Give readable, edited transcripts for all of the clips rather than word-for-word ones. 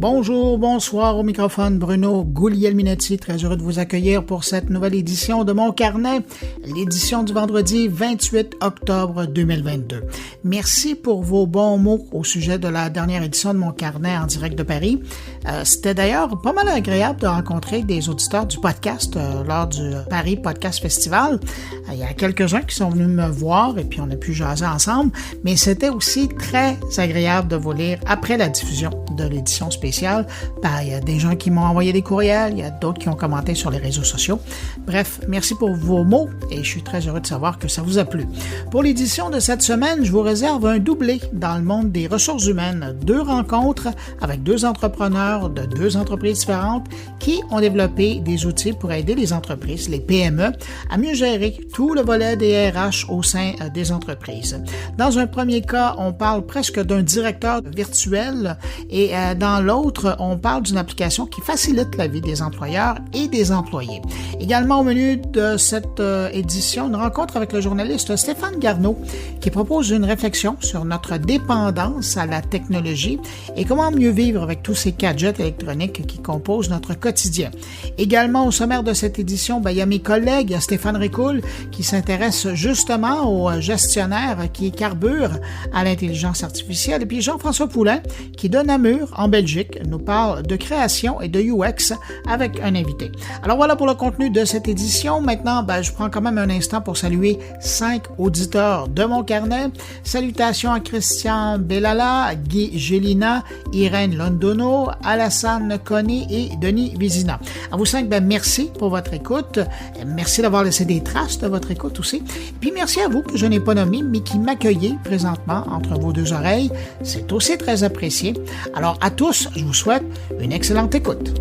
Bonjour, bonsoir au microphone, Bruno Guglielminetti, très heureux de vous accueillir pour cette nouvelle édition de Mon Carnet, l'édition du vendredi 28 octobre 2022. Merci pour vos bons mots au sujet de la dernière édition de Mon Carnet en direct de Paris. C'était d'ailleurs pas mal agréable de rencontrer des auditeurs du podcast lors du Paris Podcast Festival. Il y a quelques-uns qui sont venus me voir et puis on a pu jaser ensemble, mais c'était aussi très agréable de vous lire après la diffusion de l'édition spéciale. Il y a des gens qui m'ont envoyé des courriels, il y a d'autres qui ont commenté sur les réseaux sociaux. Bref, merci pour vos mots et je suis très heureux de savoir que ça vous a plu. Pour l'édition de cette semaine, je vous réserve un doublé dans le monde des ressources humaines. 2 rencontres avec 2 entrepreneurs de 2 entreprises différentes qui ont développé des outils pour aider les entreprises, les PME, à mieux gérer tout le volet des RH au sein des entreprises. Dans un premier cas, on parle presque d'un directeur virtuel et dans l'autre, on parle d'une application qui facilite la vie des employeurs et des employés. Également au menu de cette édition, une rencontre avec le journaliste Stéphane Garneau qui propose une réflexion sur notre dépendance à la technologie et comment mieux vivre avec tous ces gadgets électroniques qui composent notre quotidien. Également au sommaire de cette édition, il y a mes collègues, il y a Stéphane Ricoul qui s'intéresse justement aux gestionnaires qui carburent à l'intelligence artificielle et puis Jean-François Poulain qui de Namur en Belgique nous parle de création et de UX avec un invité. Alors voilà pour le contenu de cette édition. Maintenant, je prends quand même un instant pour saluer 5 auditeurs de Mon Carnet. Salutations à Christian Bellala, Guy Gélina, Irène Londono, Alassane Conné et Denis Vézina. À vous 5, merci pour votre écoute. Merci d'avoir laissé des traces de votre écoute aussi. Puis merci à vous que je n'ai pas nommé, mais qui m'accueillez présentement entre vos 2 oreilles. C'est aussi très apprécié. Alors à tous, je vous souhaite une excellente écoute.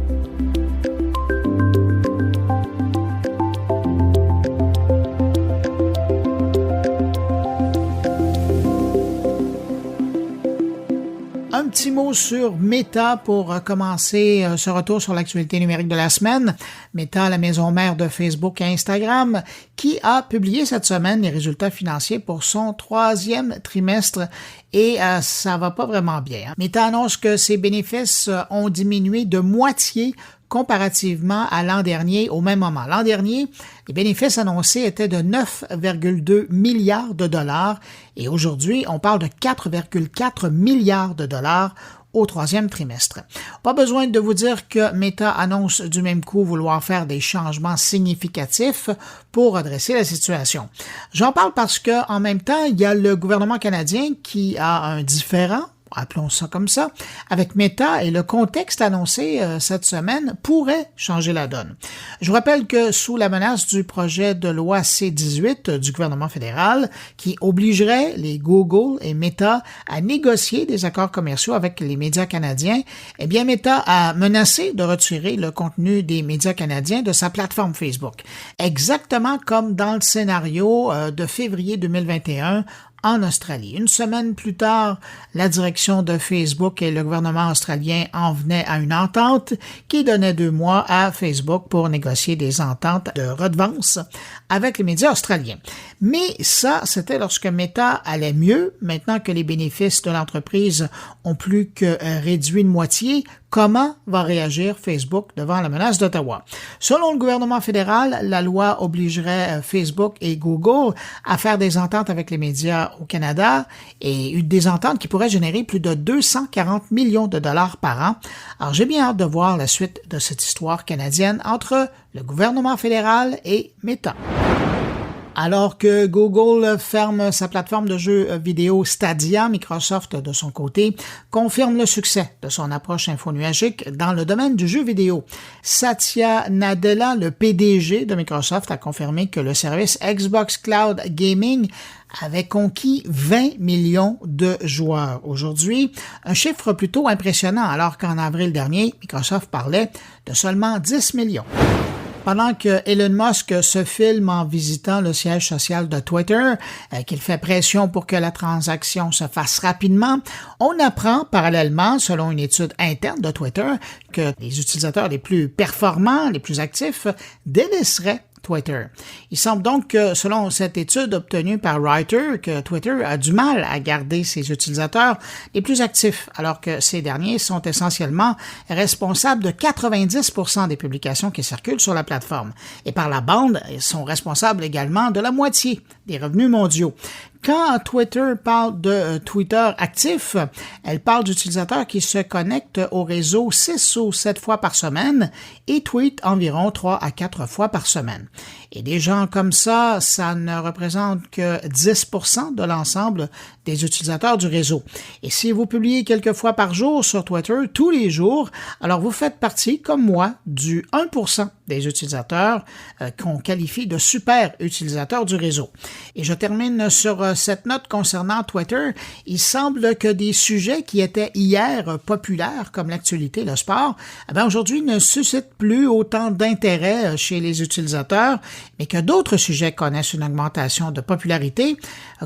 Un petit mot sur Meta pour commencer ce retour sur l'actualité numérique de la semaine. Meta, la maison mère de Facebook et Instagram, qui a publié cette semaine les résultats financiers pour son 3e trimestre et ça va pas vraiment bien. Meta annonce que ses bénéfices ont diminué de moitié comparativement à l'an dernier au même moment. L'an dernier, les bénéfices annoncés étaient de 9,2 milliards de dollars et aujourd'hui, on parle de 4,4 milliards de dollars au 3e trimestre. Pas besoin de vous dire que Meta annonce du même coup vouloir faire des changements significatifs pour redresser la situation. J'en parle parce que en même temps, il y a le gouvernement canadien qui a un différend, appelons ça comme ça, avec Meta et le contexte annoncé cette semaine pourrait changer la donne. Je vous rappelle que sous la menace du projet de loi C-18 du gouvernement fédéral qui obligerait les Google et Meta à négocier des accords commerciaux avec les médias canadiens, Meta a menacé de retirer le contenu des médias canadiens de sa plateforme Facebook. Exactement comme dans le scénario de février 2021 en Australie. Une semaine plus tard, la direction de Facebook et le gouvernement australien en venaient à une entente qui donnait 2 mois à Facebook pour négocier des ententes de redevance avec les médias australiens. Mais ça, c'était lorsque Meta allait mieux. Maintenant que les bénéfices de l'entreprise ont plus que réduit de moitié, comment va réagir Facebook devant la menace d'Ottawa? Selon le gouvernement fédéral, la loi obligerait Facebook et Google à faire des ententes avec les médias au Canada et des ententes qui pourraient générer plus de 240 millions de dollars par an. Alors, j'ai bien hâte de voir la suite de cette histoire canadienne entre le gouvernement fédéral et Meta. Alors que Google ferme sa plateforme de jeux vidéo Stadia, Microsoft, de son côté, confirme le succès de son approche infonuagique dans le domaine du jeu vidéo. Satya Nadella, le PDG de Microsoft, a confirmé que le service Xbox Cloud Gaming avait conquis 20 millions de joueurs aujourd'hui, un chiffre plutôt impressionnant alors qu'en avril dernier, Microsoft parlait de seulement 10 millions. Pendant que Elon Musk se filme en visitant le siège social de Twitter, qu'il fait pression pour que la transaction se fasse rapidement, on apprend parallèlement, selon une étude interne de Twitter, que les utilisateurs les plus performants, les plus actifs, délaisseraient Twitter. Il semble donc que, selon cette étude obtenue par Reuters, que Twitter a du mal à garder ses utilisateurs les plus actifs, alors que ces derniers sont essentiellement responsables de 90% des publications qui circulent sur la plateforme. Et par la bande, ils sont responsables également de la moitié des revenus mondiaux. Quand Twitter parle de Twitter actif, elle parle d'utilisateurs qui se connectent au réseau 6 ou 7 fois par semaine et tweetent environ 3 à 4 fois par semaine. Et des gens comme ça ne représente que 10% de l'ensemble des utilisateurs du réseau. Et si vous publiez quelques fois par jour sur Twitter, tous les jours, alors vous faites partie, comme moi, du 1% des utilisateurs qu'on qualifie de super utilisateurs du réseau. Et je termine sur cette note concernant Twitter. Il semble que des sujets qui étaient hier populaires, comme l'actualité, le sport, aujourd'hui ne suscitent plus autant d'intérêt chez les utilisateurs, mais que d'autres sujets connaissent une augmentation de popularité,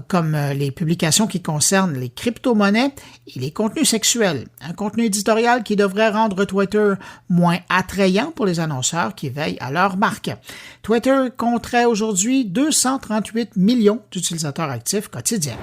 comme les publications qui concernent les crypto-monnaies et les contenus sexuels. Un contenu éditorial qui devrait rendre Twitter moins attrayant pour les annonceurs qui veillent à leur marque. Twitter compterait aujourd'hui 238 millions d'utilisateurs actifs quotidiens.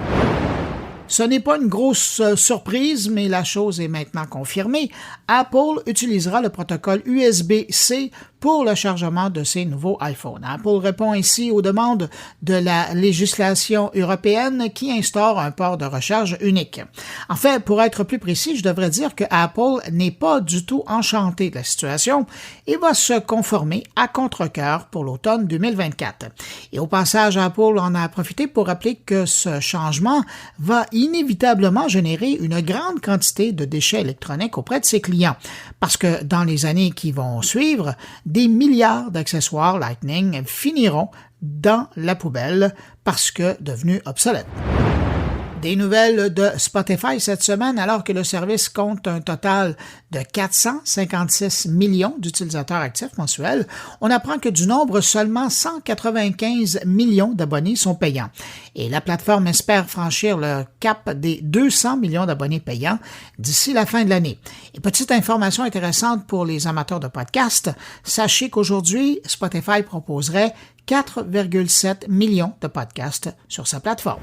Ce n'est pas une grosse surprise, mais la chose est maintenant confirmée. Apple utilisera le protocole USB-C pour le chargement de ses nouveaux iPhones. Apple répond ainsi aux demandes de la législation européenne qui instaure un port de recharge unique. En fait, pour être plus précis, je devrais dire que Apple n'est pas du tout enchanté de la situation et va se conformer à contre-cœur pour l'automne 2024. Et au passage, Apple en a profité pour rappeler que ce changement va inévitablement générer une grande quantité de déchets électroniques auprès de ses clients, parce que dans les années qui vont suivre, des milliards d'accessoires Lightning finiront dans la poubelle parce que devenus obsolètes. Des nouvelles de Spotify cette semaine, alors que le service compte un total de 456 millions d'utilisateurs actifs mensuels, on apprend que du nombre, seulement 195 millions d'abonnés sont payants. Et la plateforme espère franchir le cap des 200 millions d'abonnés payants d'ici la fin de l'année. Et petite information intéressante pour les amateurs de podcasts, sachez qu'aujourd'hui, Spotify proposerait 4,7 millions de podcasts sur sa plateforme.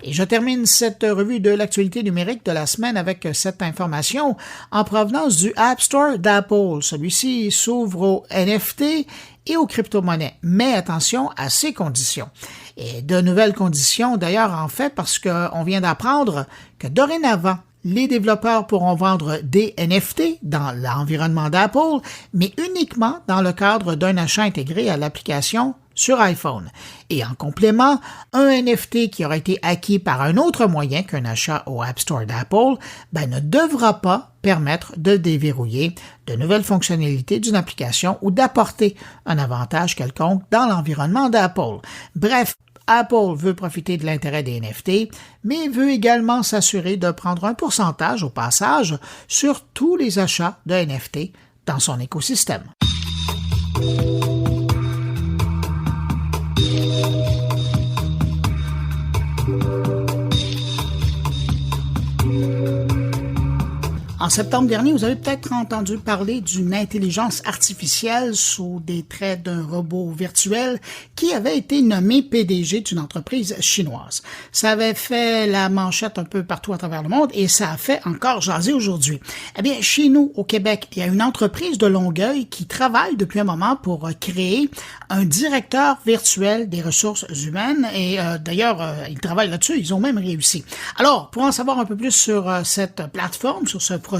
Et je termine cette revue de l'actualité numérique de la semaine avec cette information en provenance du App Store d'Apple. Celui-ci s'ouvre aux NFT et aux crypto-monnaies, mais attention à ces conditions. Et de nouvelles conditions d'ailleurs en fait parce qu'on vient d'apprendre que dorénavant, les développeurs pourront vendre des NFT dans l'environnement d'Apple, mais uniquement dans le cadre d'un achat intégré à l'application sur iPhone. Et en complément, un NFT qui aura été acquis par un autre moyen qu'un achat au App Store d'Apple ne devra pas permettre de déverrouiller de nouvelles fonctionnalités d'une application ou d'apporter un avantage quelconque dans l'environnement d'Apple. Bref, Apple veut profiter de l'intérêt des NFT, mais veut également s'assurer de prendre un pourcentage au passage sur tous les achats de NFT dans son écosystème. En septembre dernier, vous avez peut-être entendu parler d'une intelligence artificielle sous des traits d'un robot virtuel qui avait été nommé PDG d'une entreprise chinoise. Ça avait fait la manchette un peu partout à travers le monde et ça a fait encore jaser aujourd'hui. Eh bien, chez nous, au Québec, il y a une entreprise de Longueuil qui travaille depuis un moment pour créer un directeur virtuel des ressources humaines et d'ailleurs, ils travaillent là-dessus, ils ont même réussi. Alors, pour en savoir un peu plus sur cette plateforme, sur ce produit,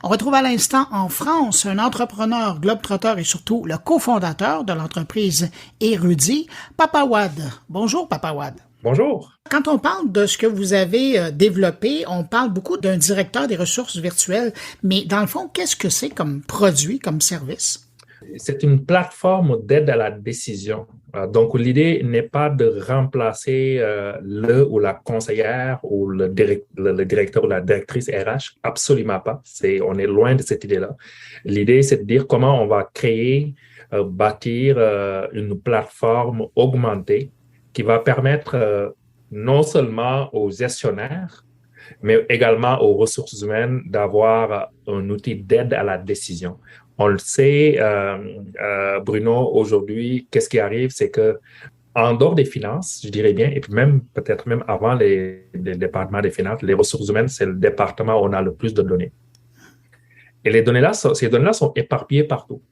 on retrouve à l'instant en France un entrepreneur globe-trotteur et surtout le cofondateur de l'entreprise Érudit, Papa Wad. Bonjour, Papa Wad. Bonjour. Quand on parle de ce que vous avez développé, on parle beaucoup d'un directeur des ressources virtuelles, mais dans le fond, qu'est-ce que c'est comme produit, comme service? C'est une plateforme d'aide à la décision. Donc, l'idée n'est pas de remplacer le ou la conseillère ou le directeur ou la directrice RH. Absolument pas. On est loin de cette idée-là. L'idée, c'est de dire comment on va créer, bâtir une plateforme augmentée qui va permettre non seulement aux gestionnaires, mais également aux ressources humaines d'avoir un outil d'aide à la décision. On le sait, Bruno, aujourd'hui, qu'est-ce qui arrive, c'est que en dehors des finances, je dirais bien, et puis même peut-être même avant les départements des finances, les ressources humaines, c'est le département où on a le plus de données. Et ces données-là sont éparpillées partout.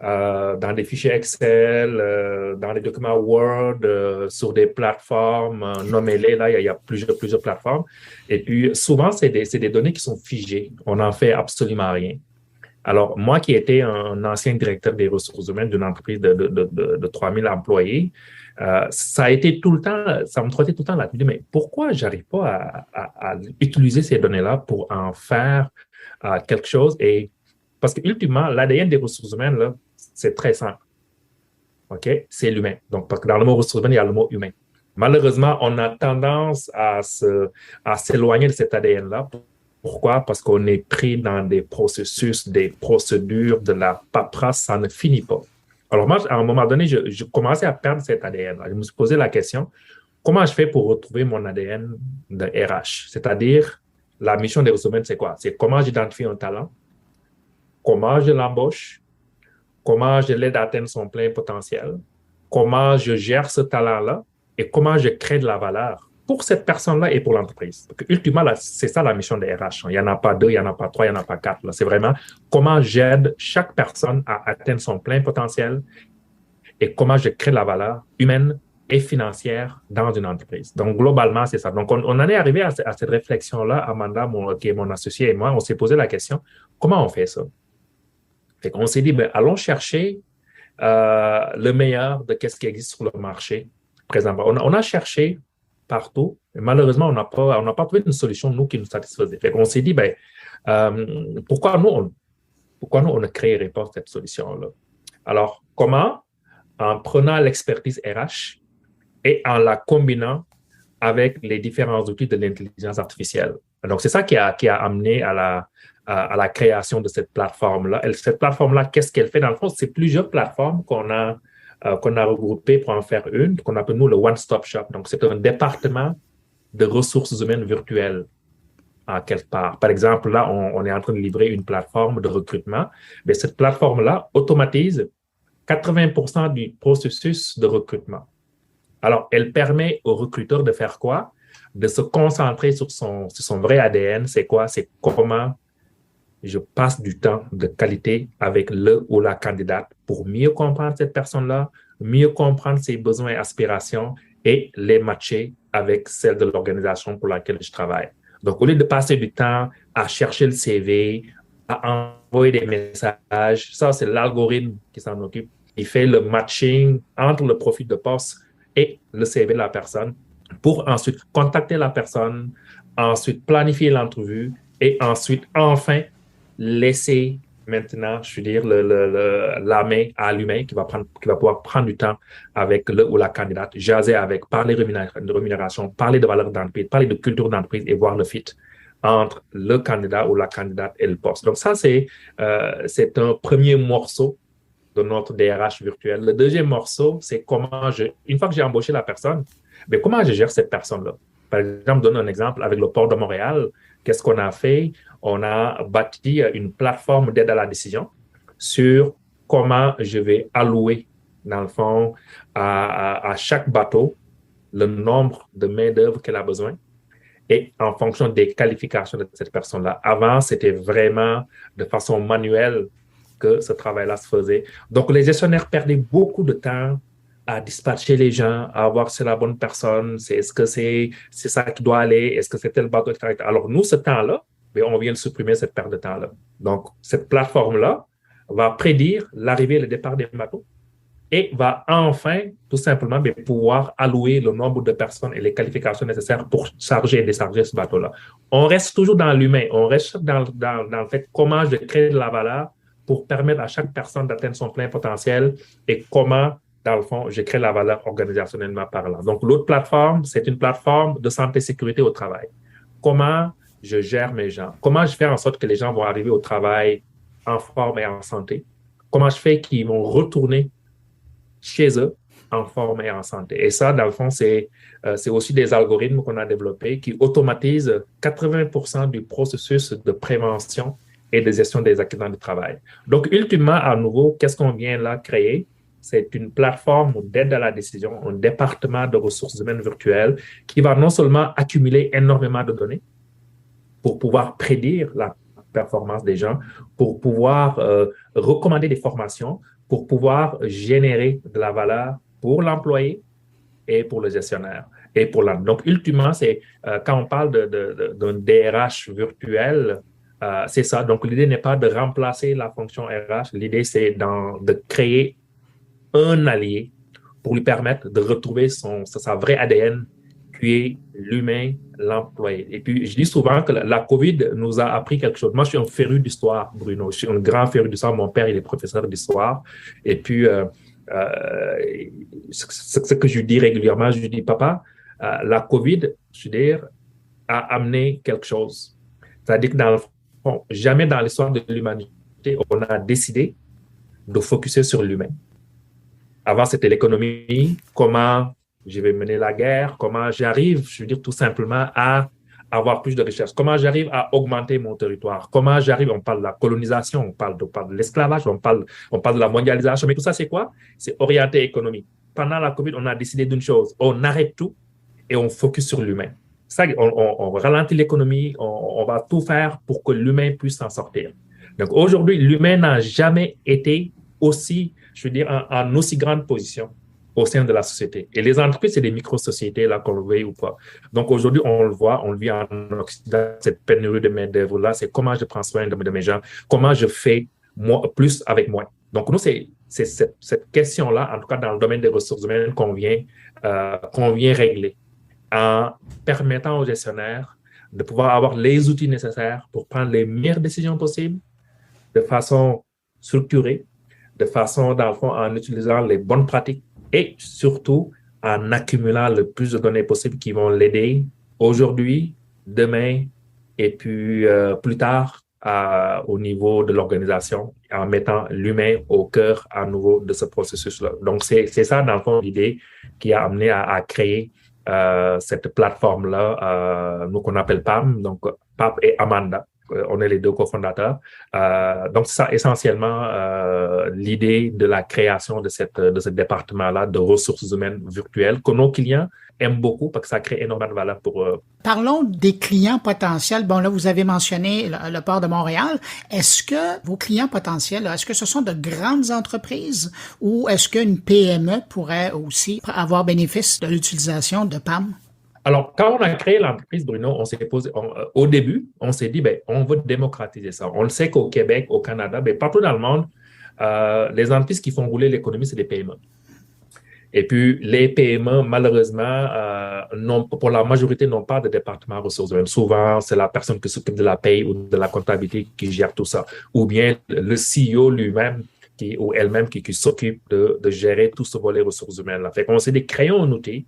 Dans des fichiers Excel, dans des documents Word, sur des plateformes, nommez-les, là, il y a plusieurs plateformes. Et puis, souvent, c'est des données qui sont figées. On n'en fait absolument rien. Alors, moi qui étais un ancien directeur des ressources humaines d'une entreprise de 3000 employés, ça a été tout le temps, ça me trottait tout le temps là. Je me dis, mais pourquoi j'arrive pas à utiliser ces données-là pour en faire quelque chose? Et parce que, ultimement, l'ADN des ressources humaines, là, c'est très simple. OK? C'est l'humain. Donc, parce que dans le mot ressources humaines, il y a le mot humain. Malheureusement, on a tendance à s'éloigner de cet ADN-là. Pourquoi? Parce qu'on est pris dans des processus, des procédures, de la paperasse, ça ne finit pas. Alors moi, à un moment donné, je commençais à perdre cet ADN. Je me suis posé la question, comment je fais pour retrouver mon ADN de RH? C'est-à-dire, la mission des ressources humaines, c'est quoi? C'est comment j'identifie un talent, comment je l'embauche, comment je l'aide à atteindre son plein potentiel, comment je gère ce talent-là et comment je crée de la valeur pour cette personne-là et pour l'entreprise. Parce que, ultimement, là, c'est ça la mission des RH. Il n'y en a pas deux, il n'y en a pas trois, il n'y en a pas quatre. Là. C'est vraiment comment j'aide chaque personne à atteindre son plein potentiel et comment je crée de la valeur humaine et financière dans une entreprise. Donc, globalement, c'est ça. Donc, on en est arrivé à cette réflexion-là, Amanda, qui est mon associé et moi, on s'est posé la question, comment on fait ça? Fait qu'on s'est dit, ben, allons chercher le meilleur de ce qui existe sur le marché présentement. On a cherché partout, mais malheureusement, on n'a pas trouvé une solution, nous, qui nous satisfaisait. Fait qu'on s'est dit, ben, pourquoi nous, on ne créerait pas cette solution-là? Alors, comment? En prenant l'expertise RH et en la combinant avec les différents outils de l'intelligence artificielle. Donc, c'est ça qui a amené à la création de cette plateforme-là. Cette plateforme-là, qu'est-ce qu'elle fait? Dans le fond, c'est plusieurs plateformes qu'on a regroupées pour en faire une, qu'on appelle nous le One-Stop Shop. Donc, c'est un département de ressources humaines virtuelles, en quelque part. Par exemple, là, on est en train de livrer une plateforme de recrutement. Mais cette plateforme-là automatise 80% du processus de recrutement. Alors, elle permet au recruteur de faire quoi? De se concentrer sur son vrai ADN. C'est quoi? C'est comment je passe du temps de qualité avec le ou la candidate pour mieux comprendre cette personne-là, mieux comprendre ses besoins et aspirations et les matcher avec celles de l'organisation pour laquelle je travaille. Donc, au lieu de passer du temps à chercher le CV, à envoyer des messages, ça, c'est l'algorithme qui s'en occupe. Il fait le matching entre le profil de poste et le CV de la personne pour ensuite contacter la personne, ensuite planifier l'entrevue et ensuite, enfin, laisser maintenant, je veux dire, la main à l'humain qui va pouvoir prendre du temps avec le ou la candidate, jaser avec, parler de rémunération, parler de valeur d'entreprise, parler de culture d'entreprise et voir le fit entre le candidat ou la candidate et le poste. Donc ça, c'est un premier morceau de notre DRH virtuel. Le deuxième morceau, c'est une fois que j'ai embauché la personne, mais comment je gère cette personne-là? Par exemple, je donne un exemple avec le port de Montréal. Qu'est-ce qu'on a fait? On a bâti une plateforme d'aide à la décision sur comment je vais allouer, dans le fond, à chaque bateau le nombre de main-d'œuvre qu'elle a besoin et en fonction des qualifications de cette personne-là. Avant, c'était vraiment de façon manuelle que ce travail-là se faisait. Donc, les gestionnaires perdaient beaucoup de temps à dispatcher les gens, à voir si c'est la bonne personne, est-ce que c'est ça qui doit aller, est-ce que c'est tel bateau, etc. Alors, nous, ce temps-là, on vient de supprimer cette perte de temps-là. Donc, cette plateforme-là va prédire l'arrivée et le départ des bateaux et va enfin, tout simplement, pouvoir allouer le nombre de personnes et les qualifications nécessaires pour charger et décharger ce bateau-là. On reste toujours dans l'humain, on reste dans le fait comment je crée de la valeur pour permettre à chaque personne d'atteindre son plein potentiel et comment, dans le fond, je crée la valeur organisationnellement parlant. Donc, l'autre plateforme, c'est une plateforme de santé et sécurité au travail. Comment je gère mes gens? Comment je fais en sorte que les gens vont arriver au travail en forme et en santé? Comment je fais qu'ils vont retourner chez eux en forme et en santé? Et ça, dans le fond, c'est aussi des algorithmes qu'on a développés qui automatisent 80% du processus de prévention et de gestion des accidents du travail. Donc, ultimement, à nouveau, qu'est-ce qu'on vient là créer? C'est une plateforme d'aide à la décision, un département de ressources humaines virtuelles qui va non seulement accumuler énormément de données pour pouvoir prédire la performance des gens, pour pouvoir recommander des formations, pour pouvoir générer de la valeur pour l'employé et pour le gestionnaire. Et pour donc, ultimement, c'est quand on parle d'un DRH virtuel, c'est ça. Donc, l'idée n'est pas de remplacer la fonction RH. L'idée, c'est de créer un allié pour lui permettre de retrouver sa vraie ADN, qui est l'humain, l'employé. Et puis, je dis souvent que la COVID nous a appris quelque chose. Moi, je suis un féru d'histoire, Bruno. Je suis un grand féru d'histoire. Mon père, il est professeur d'histoire. Et puis, ce que je lui dis régulièrement, je lui dis, papa, la COVID, je veux dire, a amené quelque chose. C'est-à-dire que dans le fond, jamais dans l'histoire de l'humanité, on a décidé de focuser sur l'humain. Avant, c'était l'économie, comment je vais mener la guerre, comment j'arrive, je veux dire tout simplement, à avoir plus de richesse, comment j'arrive à augmenter mon territoire, comment j'arrive, on parle de la colonisation, on parle de l'esclavage, on parle de la mondialisation, mais tout ça, c'est quoi? C'est orienté économie. Pendant la COVID, on a décidé d'une chose, on arrête tout et on focus sur l'humain. Ça, on ralentit l'économie, on va tout faire pour que l'humain puisse s'en sortir. Donc aujourd'hui, l'humain n'a jamais été aussi, je veux dire, en aussi grande position au sein de la société. Et les entreprises, c'est des micro-sociétés, là, qu'on le veuille ou pas. Donc aujourd'hui, on le voit, on le vit en Occident, cette pénurie de main-d'œuvre-là, c'est comment je prends soin de mes gens, comment je fais plus avec moins. Donc nous, c'est cette question-là, en tout cas dans le domaine des ressources humaines, qu'on vient régler en permettant aux gestionnaires de pouvoir avoir les outils nécessaires pour prendre les meilleures décisions possibles de façon structurée, de façon, dans le fond, en utilisant les bonnes pratiques et surtout en accumulant le plus de données possibles qui vont l'aider aujourd'hui, demain et puis plus tard au niveau de l'organisation, en mettant l'humain au cœur à nouveau de ce processus-là. Donc, c'est ça, dans le fond, l'idée qui a amené à créer cette plateforme-là, nous qu'on appelle PAM, donc Pape et Amanda. On est les deux cofondateurs. Donc, c'est ça essentiellement l'idée de la création de ce département-là de ressources humaines virtuelles que nos clients aiment beaucoup parce que ça crée énormément de valeur pour eux. Parlons des clients potentiels. Bon, là, vous avez mentionné le port de Montréal. Est-ce que vos clients potentiels, est-ce que ce sont de grandes entreprises ou est-ce qu'une PME pourrait aussi avoir bénéfice de l'utilisation de PAM? Alors, quand on a créé l'entreprise, Bruno, on s'est posé, au début, on s'est dit, on veut démocratiser ça. On le sait qu'au Québec, au Canada, partout dans le monde, les entreprises qui font rouler l'économie, c'est des PME. Et puis, les PME, malheureusement, pour la majorité, n'ont pas de département ressources humaines. Souvent, c'est la personne qui s'occupe de la paye ou de la comptabilité qui gère tout ça. Ou bien le CEO lui-même ou elle-même qui s'occupe de gérer tout ce volet ressources humaines-là. Fait qu'on s'est dit, créons un outil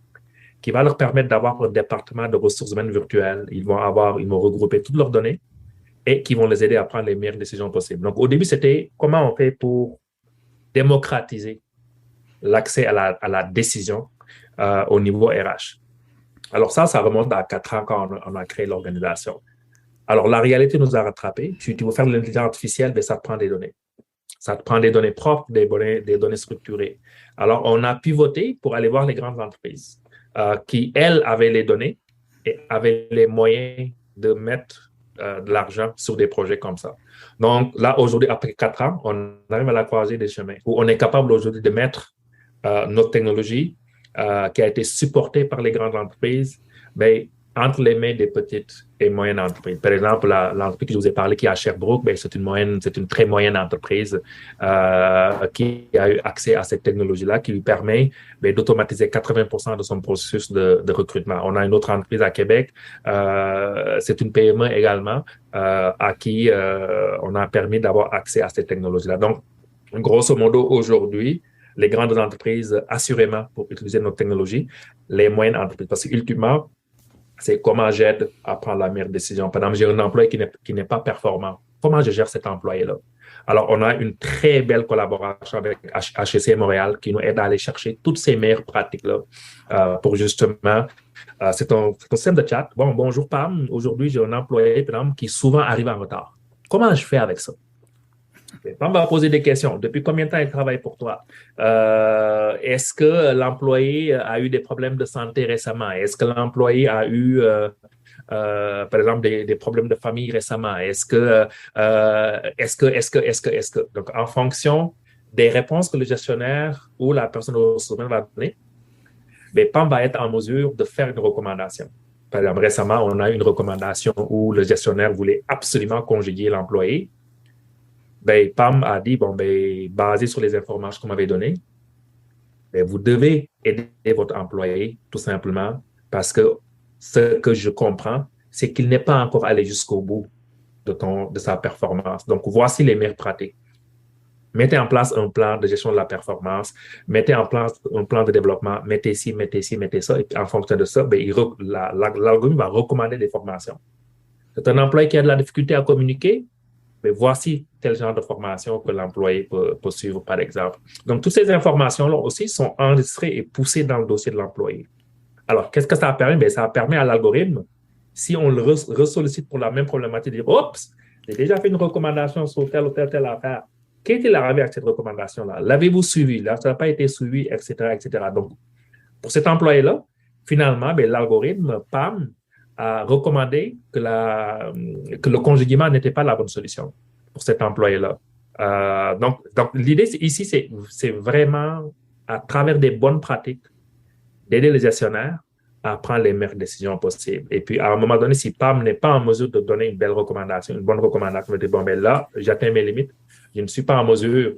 qui va leur permettre d'avoir un département de ressources humaines virtuelles. Ils vont regrouper toutes leurs données et qui vont les aider à prendre les meilleures décisions possibles. Donc, au début, c'était comment on fait pour démocratiser l'accès à la décision au niveau RH. Alors ça remonte à 4 ans quand on a créé l'organisation. Alors, la réalité nous a rattrapés. Tu veux faire de l'intelligence artificielle, ça te prend des données. Ça te prend des données propres, des données structurées. Alors, on a pivoté pour aller voir les grandes entreprises qui, elles, avaient les données et avaient les moyens de mettre de l'argent sur des projets comme ça. Donc là, aujourd'hui, après 4 ans, on arrive à la croisée des chemins où on est capable aujourd'hui de mettre notre technologie qui a été supportée par les grandes entreprises, entre les mains des petites et moyennes entreprises. Par exemple, l'entreprise que je vous ai parlé qui est à Sherbrooke, c'est une très moyenne entreprise qui a eu accès à cette technologie-là qui lui permet d'automatiser 80% de son processus de recrutement. On a une autre entreprise à Québec, c'est une PME également, à qui on a permis d'avoir accès à cette technologie-là. Donc, grosso modo, aujourd'hui, les grandes entreprises, assurément, pour utiliser notre technologie, les moyennes entreprises, parce qu'ultimement, c'est comment j'aide à prendre la meilleure décision. Par exemple, j'ai un employé qui n'est pas performant. Comment je gère cet employé-là? Alors, on a une très belle collaboration avec HEC Montréal qui nous aide à aller chercher toutes ces meilleures pratiques-là pour justement... c'est un système de chat. Bonjour Pam. Aujourd'hui, j'ai un employé, par exemple, qui souvent arrive en retard. Comment je fais avec ça? On va poser des questions. Depuis combien de temps il travaille pour toi? Est-ce que l'employé a eu des problèmes de santé récemment? Est-ce que l'employé a eu, par exemple, des problèmes de famille récemment? Est-ce que? Donc, en fonction des réponses que le gestionnaire ou la personne aux ressources humaines va donner, PAM va être en mesure de faire une recommandation. Par exemple, récemment, on a une recommandation où le gestionnaire voulait absolument congédier l'employé. PAM a dit, basé sur les informations qu'on m'avait données, vous devez aider votre employé tout simplement parce que ce que je comprends, c'est qu'il n'est pas encore allé jusqu'au bout de sa performance. Donc, voici les meilleures pratiques. Mettez en place un plan de gestion de la performance, mettez en place un plan de développement, mettez ci, mettez ci, mettez ça, et puis en fonction de ça, l'algorithme va recommander des formations. C'est un employé qui a de la difficulté à communiquer, mais voici tel genre de formation que l'employé peut suivre, par exemple. Donc, toutes ces informations-là aussi sont enregistrées et poussées dans le dossier de l'employé. Alors, qu'est-ce que ça permet? Ça permet à l'algorithme, si on le ressollicite pour la même problématique, de dire, oups, j'ai déjà fait une recommandation sur telle ou telle affaire. Qu'est-il arrivé avec cette recommandation-là? L'avez-vous suivi? Là, ça n'a pas été suivi, etc., etc. Donc, pour cet employé-là, finalement, l'algorithme PAM a recommandé que le congédiement n'était pas la bonne solution pour cet employé-là. Donc l'idée ici, c'est vraiment, à travers des bonnes pratiques, d'aider les gestionnaires à prendre les meilleures décisions possibles. Et puis, à un moment donné, si PAM n'est pas en mesure de donner une bonne recommandation, de dire, là, j'atteins mes limites, je ne suis pas en mesure,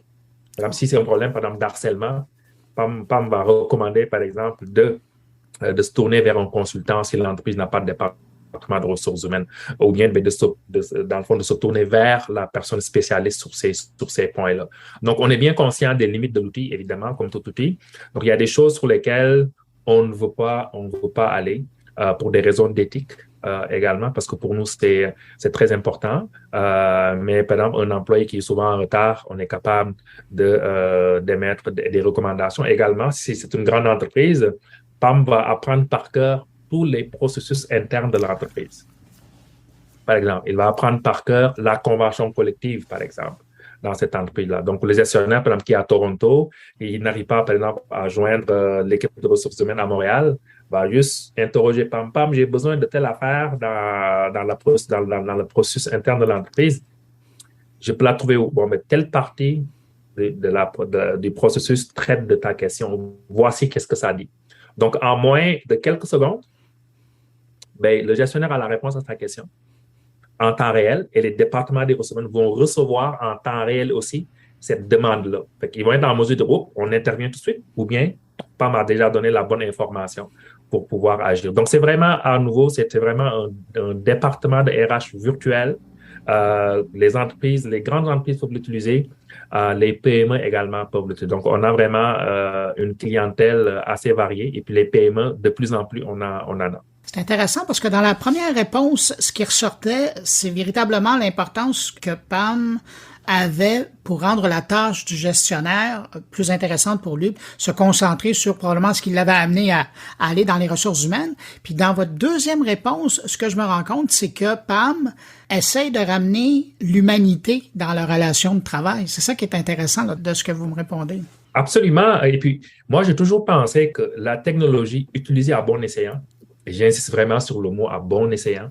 par exemple, si c'est un problème, par exemple, d'harcèlement, PAM va recommander, par exemple, de se tourner vers un consultant si l'entreprise n'a pas de département de ressources humaines, ou bien dans le fond, de se tourner vers la personne spécialiste sur ces points-là. Donc, on est bien conscient des limites de l'outil, évidemment, comme tout outil. Donc, il y a des choses sur lesquelles on ne veut pas aller pour des raisons d'éthique également, parce que pour nous, c'est très important. Mais par exemple, un employé qui est souvent en retard, on est capable d'émettre des recommandations. Également, si c'est une grande entreprise, PAM va apprendre par cœur tous les processus internes de l'entreprise. Par exemple, il va apprendre par cœur la convention collective, par exemple, dans cette entreprise-là. Donc, le gestionnaire, par exemple, qui est à Toronto, il n'arrive pas, par exemple, à joindre l'équipe de ressources humaines à Montréal, va juste interroger PAM, j'ai besoin de telle affaire dans le processus interne de l'entreprise. Je peux la trouver où? Mais telle partie du processus traite de ta question. Voici qu'est-ce que ça dit. Donc, en moins de quelques secondes, le gestionnaire a la réponse à sa question en temps réel et les départements des ressources humaines vont recevoir en temps réel aussi cette demande-là. Ils vont être en mesure de on intervient tout de suite ou bien PAM a déjà donné la bonne information pour pouvoir agir. Donc, c'est vraiment, à nouveau, c'était vraiment un département de RH virtuel. Les entreprises, les grandes entreprises peuvent l'utiliser, les PME également peuvent l'utiliser. Donc, on a vraiment une clientèle assez variée et puis les PME, de plus en plus, on en a. C'est intéressant parce que dans la première réponse, ce qui ressortait, c'est véritablement l'importance que PAM avait pour rendre la tâche du gestionnaire plus intéressante pour lui, se concentrer sur probablement ce qui l'avait amené à aller dans les ressources humaines. Puis dans votre deuxième réponse, ce que je me rends compte, c'est que PAM essaie de ramener l'humanité dans la relation de travail. C'est ça qui est intéressant là, de ce que vous me répondez. Absolument. Et puis, moi, j'ai toujours pensé que la technologie utilisée à bon escient, et j'insiste vraiment sur le mot à bon escient,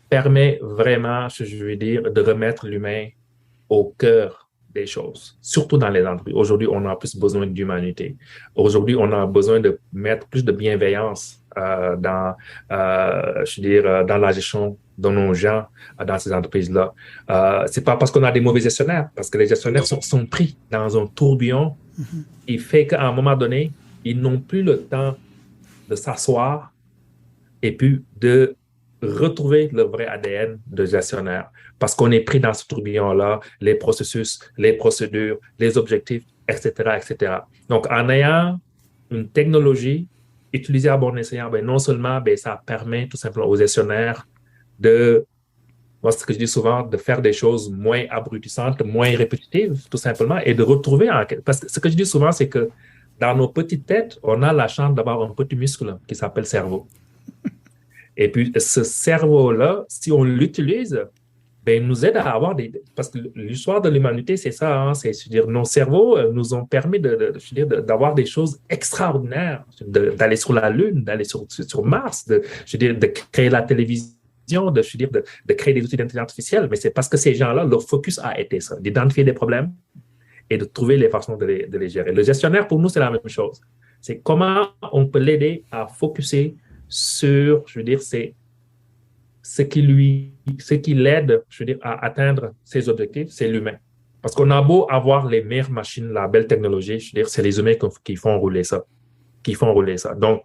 permet vraiment, je veux dire, de remettre l'humain au cœur des choses, surtout dans les entreprises. Aujourd'hui, on a plus besoin d'humanité. Aujourd'hui, on a besoin de mettre plus de bienveillance dans la gestion de nos gens dans ces entreprises-là. C'est pas parce qu'on a des mauvais gestionnaires, parce que les gestionnaires sont pris dans un tourbillon qui fait qu'à un moment donné, ils n'ont plus le temps de s'asseoir et puis de retrouver le vrai ADN de gestionnaire parce qu'on est pris dans ce tourbillon-là, les processus, les procédures, les objectifs, etc., etc. Donc, en ayant une technologie utilisée à bon escient, non seulement ça permet tout simplement aux gestionnaires moi, c'est ce que je dis souvent, de faire des choses moins abrutissantes, moins répétitives, tout simplement, et de retrouver parce que ce que je dis souvent, c'est que dans nos petites têtes, on a la chance d'avoir un petit muscle qui s'appelle cerveau. Et puis, ce cerveau-là, si on l'utilise, ben, nous aide à avoir parce que l'histoire de l'humanité, c'est ça, hein, c'est-à-dire nos cerveaux nous ont permis d'avoir des choses extraordinaires, d'aller sur la Lune, d'aller sur Mars, de créer la télévision, de créer des outils d'intelligence artificielle, mais c'est parce que ces gens-là, leur focus a été ça, d'identifier des problèmes et de trouver les façons de les gérer. Le gestionnaire, pour nous, c'est la même chose. C'est comment on peut l'aider à focuser sur, c'est ce qui l'aide, à atteindre ses objectifs, c'est l'humain. Parce qu'on a beau avoir les meilleures machines, la belle technologie, c'est les humains qui font rouler ça, Donc,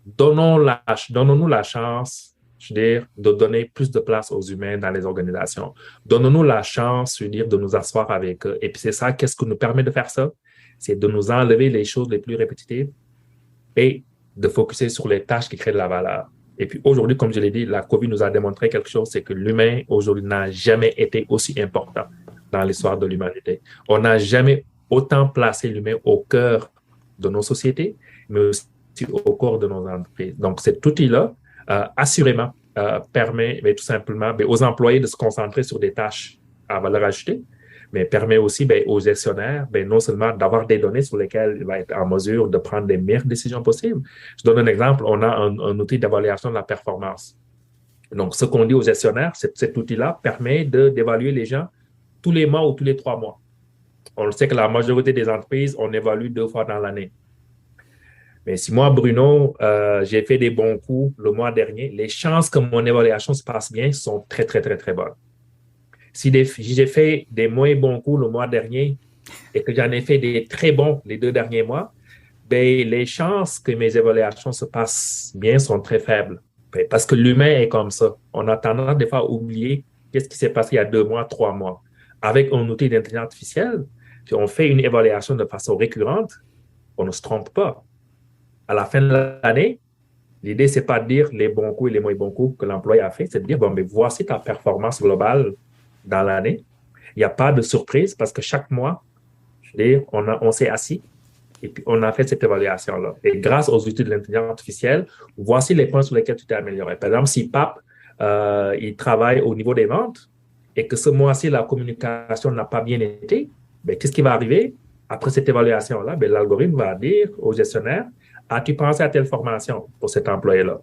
donnons-nous la chance, de donner plus de place aux humains dans les organisations. Donnons-nous la chance, de nous asseoir avec eux. Et puis c'est ça, qu'est-ce qui nous permet de faire ça? C'est de nous enlever les choses les plus répétitives et de focuser sur les tâches qui créent de la valeur. Et puis aujourd'hui, comme je l'ai dit, la COVID nous a démontré quelque chose, c'est que l'humain aujourd'hui n'a jamais été aussi important dans l'histoire de l'humanité. On n'a jamais autant placé l'humain au cœur de nos sociétés, mais aussi au cœur de nos entreprises. Donc cet outil-là, assurément, permet tout simplement aux employés de se concentrer sur des tâches à valeur ajoutée, mais permet aussi aux gestionnaires non seulement d'avoir des données sur lesquelles il va être en mesure de prendre les meilleures décisions possibles. Je donne un exemple, on a un outil d'évaluation de la performance. Donc, ce qu'on dit aux gestionnaires, cet outil-là permet d'évaluer les gens tous les mois ou tous les 3 mois. On le sait que la majorité des entreprises, on évalue 2 fois dans l'année. Mais si moi, Bruno, j'ai fait des bons coups le mois dernier, les chances que mon évaluation se passe bien sont très, très, très, très bonnes. Si j'ai fait des moins bons coups le mois dernier et que j'en ai fait des très bons les 2 derniers mois, les chances que mes évaluations se passent bien sont très faibles. Parce que l'humain est comme ça. On a tendance des fois à oublier qu'est-ce qui s'est passé il y a 2 mois, 3 mois. Avec un outil d'intelligence artificielle, si on fait une évaluation de façon récurrente, on ne se trompe pas. À la fin de l'année, l'idée, ce n'est pas de dire les bons coups et les moins bons coups que l'employé a fait, c'est de dire, voici ta performance globale dans l'année. Il n'y a pas de surprise parce que chaque mois, on s'est assis et puis on a fait cette évaluation-là. Et grâce aux outils de l'intelligence artificielle, voici les points sur lesquels tu t'es amélioré. Par exemple, si PAP, il travaille au niveau des ventes et que ce mois-ci, la communication n'a pas bien été, qu'est-ce qui va arriver? Après cette évaluation-là, l'algorithme va dire au gestionnaire, as-tu pensé à telle formation pour cet employé-là?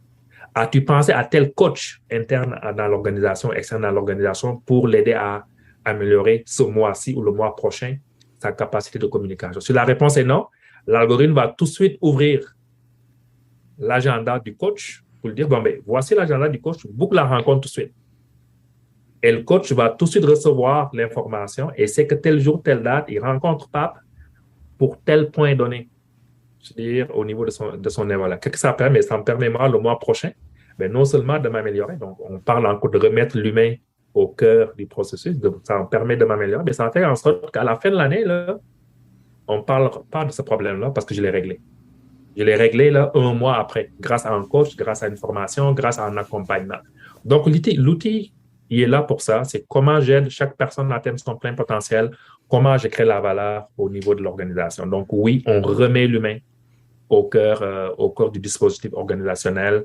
As-tu pensé à tel coach interne dans l'organisation, externe dans l'organisation pour l'aider à améliorer ce mois-ci ou le mois prochain sa capacité de communication? Si la réponse est non, l'algorithme va tout de suite ouvrir l'agenda du coach pour lui dire, voici l'agenda du coach, boucle la rencontre tout de suite. Et le coach va tout de suite recevoir l'information et c'est que tel jour, telle date, il rencontre PAP pour tel point donné. C'est-à-dire au niveau de son évaluation. Qu'est-ce que ça permet? Ça me permet, moi, le mois prochain, non seulement de m'améliorer, donc on parle encore de remettre l'humain au cœur du processus, ça me permet de m'améliorer, mais ça fait en sorte qu'à la fin de l'année, là, on ne parle pas de ce problème-là parce que je l'ai réglé. Je l'ai réglé là, 1 mois après, grâce à un coach, grâce à une formation, grâce à un accompagnement. Donc, l'outil, il est là pour ça. C'est comment j'aide chaque personne à atteindre son plein potentiel, comment je crée la valeur au niveau de l'organisation. Donc, oui, on remet l'humain au cœur du dispositif organisationnel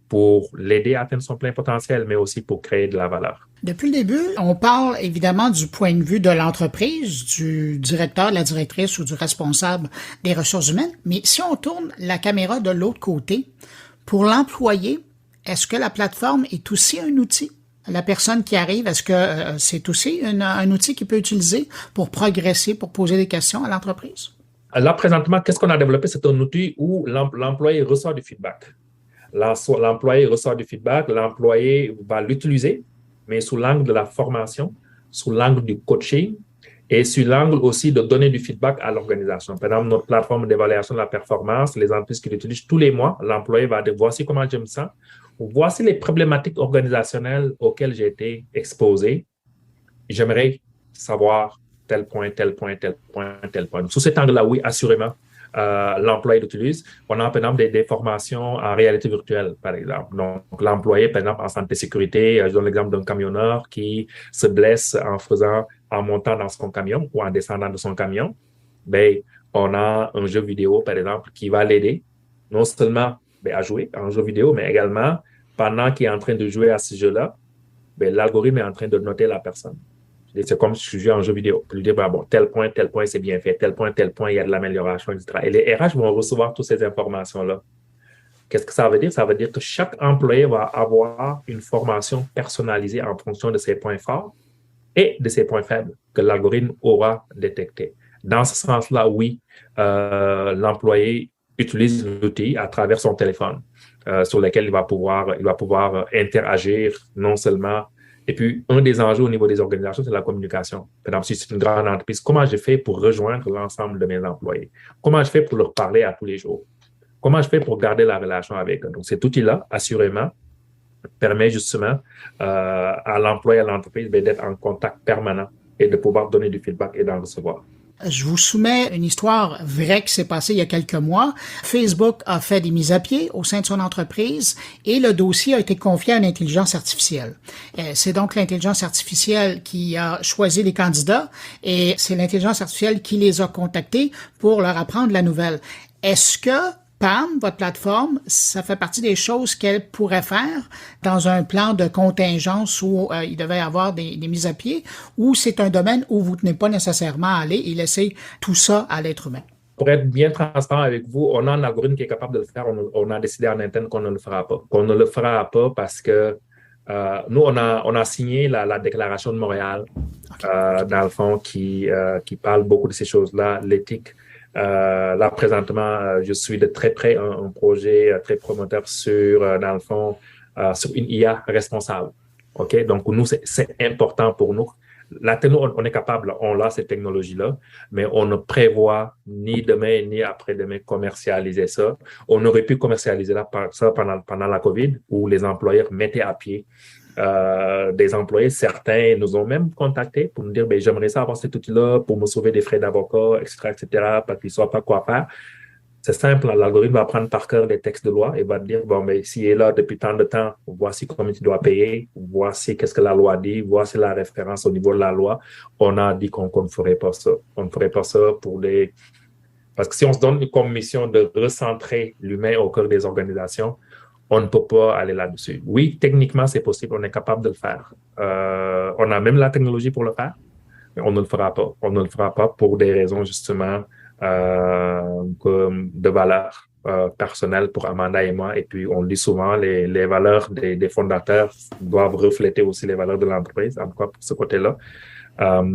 pour l'aider à atteindre son plein potentiel, mais aussi pour créer de la valeur. Depuis le début, on parle évidemment du point de vue de l'entreprise, du directeur, de la directrice ou du responsable des ressources humaines, mais si on tourne la caméra de l'autre côté, pour l'employé, est-ce que la plateforme est aussi un outil? La personne qui arrive, est-ce que c'est aussi un outil qu'il peut utiliser pour progresser, pour poser des questions à l'entreprise? Là, présentement, qu'est-ce qu'on a développé? C'est un outil où l'employé reçoit du feedback. L'employé reçoit du feedback, l'employé va l'utiliser, mais sous l'angle de la formation, sous l'angle du coaching et sous l'angle aussi de donner du feedback à l'organisation. Par exemple, notre plateforme d'évaluation de la performance, les entreprises qui l'utilisent tous les mois, l'employé va dire, voici comment je me sens, voici les problématiques organisationnelles auxquelles j'ai été exposé. J'aimerais savoir tel point, tel point, tel point, tel point. Sous cet angle-là, oui, assurément, l'employé l'utilise. On a, par exemple, des formations en réalité virtuelle, par exemple. Donc, l'employé, par exemple, en santé et sécurité, je donne l'exemple d'un camionneur qui se blesse en montant dans son camion ou en descendant de son camion. On a un jeu vidéo, par exemple, qui va l'aider non seulement à jouer en jeu vidéo, mais également, pendant qu'il est en train de jouer à ce jeu-là, ben, l'algorithme est en train de noter la personne. C'est comme si je jouais en jeu vidéo. Je lui dis, bon, tel point, c'est bien fait, tel point, il y a de l'amélioration, etc. Et les RH vont recevoir toutes ces informations-là. Qu'est-ce que ça veut dire? Ça veut dire que chaque employé va avoir une formation personnalisée en fonction de ses points forts et de ses points faibles que l'algorithme aura détectés. Dans ce sens-là, oui, l'employé utilise l'outil à travers son téléphone sur lequel il va pouvoir interagir non seulement. Et puis, un des enjeux au niveau des organisations, c'est la communication. Par exemple, si c'est une grande entreprise, comment je fais pour rejoindre l'ensemble de mes employés? Comment je fais pour leur parler à tous les jours? Comment je fais pour garder la relation avec eux? Donc, cet outil-là, assurément, permet justement à l'employé, à l'entreprise d'être en contact permanent et de pouvoir donner du feedback et d'en recevoir. Je vous soumets une histoire vraie qui s'est passée il y a quelques mois. Facebook a fait des mises à pied au sein de son entreprise et le dossier a été confié à une intelligence artificielle. C'est donc l'intelligence artificielle qui a choisi les candidats et c'est l'intelligence artificielle qui les a contactés pour leur apprendre la nouvelle. Est-ce que PAM, votre plateforme, ça fait partie des choses qu'elle pourrait faire dans un plan de contingence où il devait y avoir des mises à pied, ou c'est un domaine où vous ne tenez pas nécessairement à aller et laisser tout ça à l'être humain? Pour être bien transparent avec vous, on a un algorithme qui est capable de le faire. On a décidé en interne qu'on ne le fera pas. Qu'on ne le fera pas parce que nous, on a signé la Déclaration de Montréal, dans le fond, qui parle beaucoup de ces choses-là, l'éthique. Là, présentement, je suis de très près un projet très promoteur sur, dans le fond, sur une IA responsable. OK? Donc, nous, c'est important pour nous. Là, on est capable, on a cette technologie-là, mais on ne prévoit ni demain ni après-demain commercialiser ça. On aurait pu commercialiser ça pendant la COVID, où les employeurs mettaient à pied des employés. Certains nous ont même contactés pour nous dire, ben, j'aimerais ça avoir cet outil-là pour me sauver des frais d'avocat, etc., parce qu'ils ne savent pas quoi faire. C'est simple, l'algorithme va prendre par cœur les textes de loi et va te dire, bon, mais s'il est là depuis tant de temps, voici combien tu dois payer, voici qu'est-ce que la loi dit, voici la référence au niveau de la loi. On a dit qu'on ne ferait pas ça. On ne ferait pas ça parce que si on se donne comme mission de recentrer l'humain au cœur des organisations, on ne peut pas aller là-dessus. Oui, techniquement, c'est possible. On est capable de le faire. On a même la technologie pour le faire, mais on ne le fera pas. On ne le fera pas pour des raisons, justement, de valeurs personnelles pour Amanda et moi. Et puis, on le dit souvent, les valeurs des fondateurs doivent refléter aussi les valeurs de l'entreprise, en tout cas pour ce côté-là.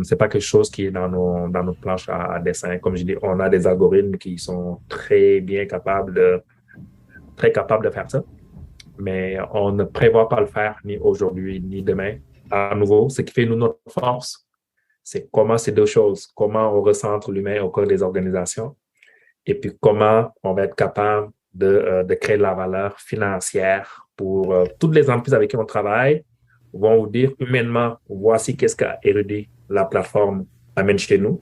C'est pas quelque chose qui est dans nos planches à dessin. Comme je dis, on a des algorithmes qui sont très capables de faire ça. Mais on ne prévoit pas le faire ni aujourd'hui ni demain. À nouveau, ce qui fait notre force, c'est comment ces deux choses, comment on recentre l'humain au cœur des organisations et puis comment on va être capable de créer de la valeur financière pour toutes les entreprises avec qui on travaille vont vous dire humainement, voici qu'est-ce qu'a érudit la plateforme amène chez nous.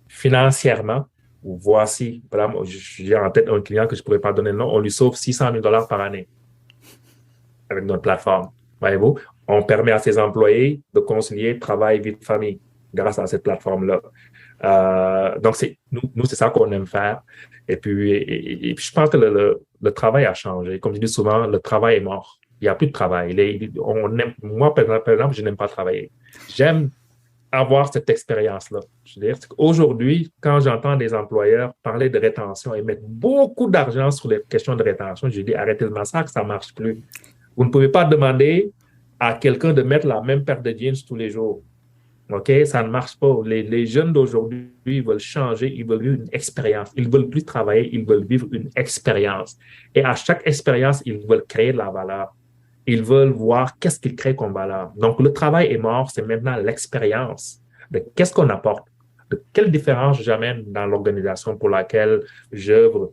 Financièrement, voici, par exemple, j'ai en tête un client que je ne pourrais pas donner le nom, on lui sauve $600 000 par année avec notre plateforme. Voyez-vous, on permet à ses employés de concilier travail, vie de famille grâce à cette plateforme-là. Donc, nous, c'est ça qu'on aime faire. Et puis, je pense que le travail a changé. Comme je dis souvent, le travail est mort. Il n'y a plus de travail. Moi, par exemple, je n'aime pas travailler. J'aime avoir cette expérience-là. Je veux dire, aujourd'hui, quand j'entends des employeurs parler de rétention et mettre beaucoup d'argent sur les questions de rétention, je dis arrêtez le massacre, ça ne marche plus. Vous ne pouvez pas demander à quelqu'un de mettre la même paire de jeans tous les jours. OK? Ça ne marche pas. Les jeunes d'aujourd'hui, ils veulent changer, ils veulent vivre une expérience. Ils ne veulent plus travailler, ils veulent vivre une expérience. Et à chaque expérience, ils veulent créer de la valeur. Ils veulent voir qu'est-ce qu'ils créent comme valeur. Donc, le travail est mort, c'est maintenant l'expérience de qu'est-ce qu'on apporte, de quelle différence j'amène dans l'organisation pour laquelle j'œuvre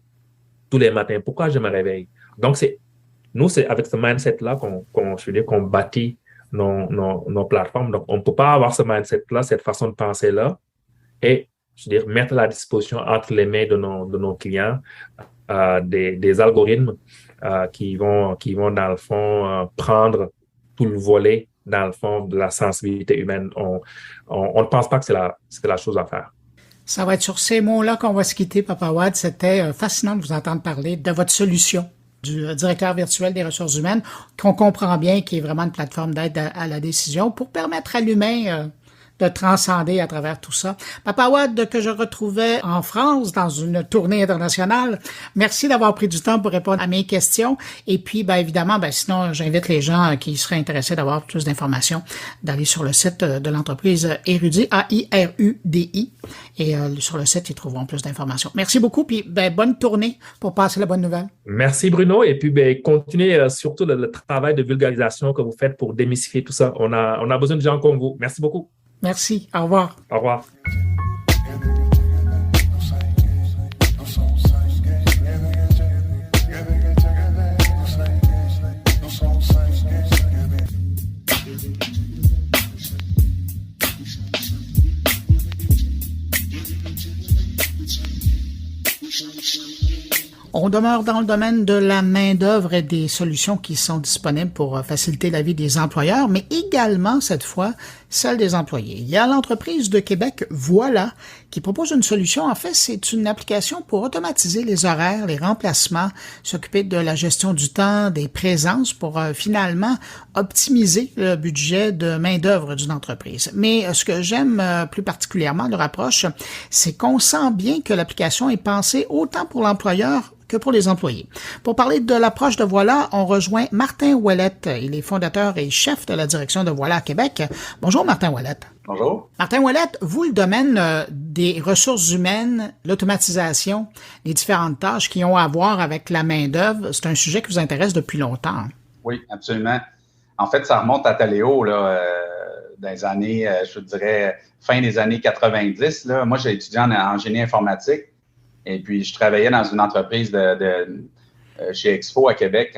tous les matins, pourquoi je me réveille. Donc, c'est avec ce mindset-là qu'on bâtit nos plateformes. Donc, on ne peut pas avoir ce mindset-là, cette façon de penser-là, et, mettre à la disposition entre les mains de nos clients des algorithmes qui vont, dans le fond, prendre tout le volet, dans le fond, de la sensibilité humaine. On ne pense pas que c'est la chose à faire. Ça va être sur ces mots-là qu'on va se quitter, Papa Wade. C'était fascinant de vous entendre parler de votre solution du directeur virtuel des ressources humaines, qu'on comprend bien, qui est vraiment une plateforme d'aide à la décision pour permettre à l'humain de transcender à travers tout ça. Papa Wade, que je retrouvais en France dans une tournée internationale, merci d'avoir pris du temps pour répondre à mes questions. Et puis, évidemment, sinon, j'invite les gens qui seraient intéressés d'avoir plus d'informations d'aller sur le site de l'entreprise Airudi, AIRUDI. Et sur le site, ils trouveront plus d'informations. Merci beaucoup, puis bonne tournée pour passer la bonne nouvelle. Merci Bruno, et puis continuez surtout le travail de vulgarisation que vous faites pour démystifier tout ça. On a besoin de gens comme vous. Merci beaucoup. Merci. Au revoir. Au revoir. On demeure dans le domaine de la main-d'œuvre et des solutions qui sont disponibles pour faciliter la vie des employeurs, mais également, cette fois, celle des employés. Il y a l'entreprise de Québec Voilà qui propose une solution. En fait, c'est une application pour automatiser les horaires, les remplacements, s'occuper de la gestion du temps, des présences pour finalement optimiser le budget de main-d'œuvre d'une entreprise. Mais ce que j'aime plus particulièrement de leur approche, c'est qu'on sent bien que l'application est pensée autant pour l'employeur que pour les employés. Pour parler de l'approche de Voilà, on rejoint Martin Ouellette. Il est fondateur et chef de la direction de Voilà à Québec. Bonjour Martin Ouellette. Bonjour. Martin Ouellette, vous, le domaine des ressources humaines, l'automatisation, les différentes tâches qui ont à voir avec la main-d'œuvre, c'est un sujet qui vous intéresse depuis longtemps. Oui, absolument. En fait, ça remonte à Taléo, là, dans les années, je dirais, fin des années 90. Là. Moi, j'ai étudié en génie informatique. Et puis, je travaillais dans une entreprise chez Expo à Québec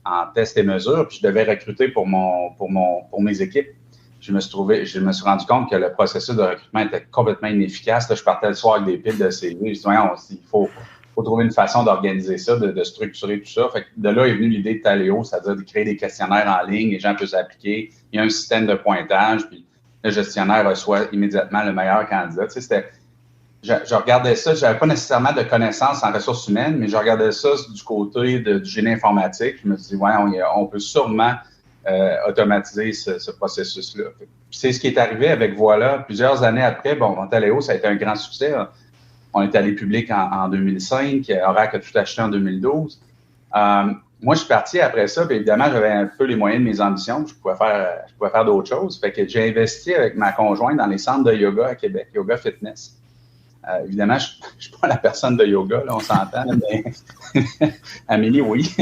en test et mesure. Puis, je devais recruter pour mes équipes. Je me suis rendu compte que le processus de recrutement était complètement inefficace. Là, je partais le soir avec des piles de CV. Je me suis dit, il faut trouver une façon d'organiser ça, de structurer tout ça. Fait que de là est venue l'idée de Taléo, c'est-à-dire de créer des questionnaires en ligne. Les gens peuvent s'appliquer. Il y a un système de pointage. Puis, le gestionnaire reçoit immédiatement le meilleur candidat. Tu sais, je regardais ça, je n'avais pas nécessairement de connaissances en ressources humaines, mais je regardais ça du côté du génie informatique. Je me suis dit, on peut sûrement automatiser ce processus-là. C'est ce qui est arrivé avec Voilà. Plusieurs années après, Taléo, ça a été un grand succès. On est allé public en 2005. Oracle a tout acheté en 2012. Moi, je suis parti après ça, puis évidemment, j'avais un peu les moyens de mes ambitions. Je pouvais faire d'autres choses. Fait que j'ai investi avec ma conjointe dans les centres de yoga à Québec, Yoga Fitness. Évidemment, je ne suis pas la personne de yoga, là, on s'entend, mais Amélie, oui.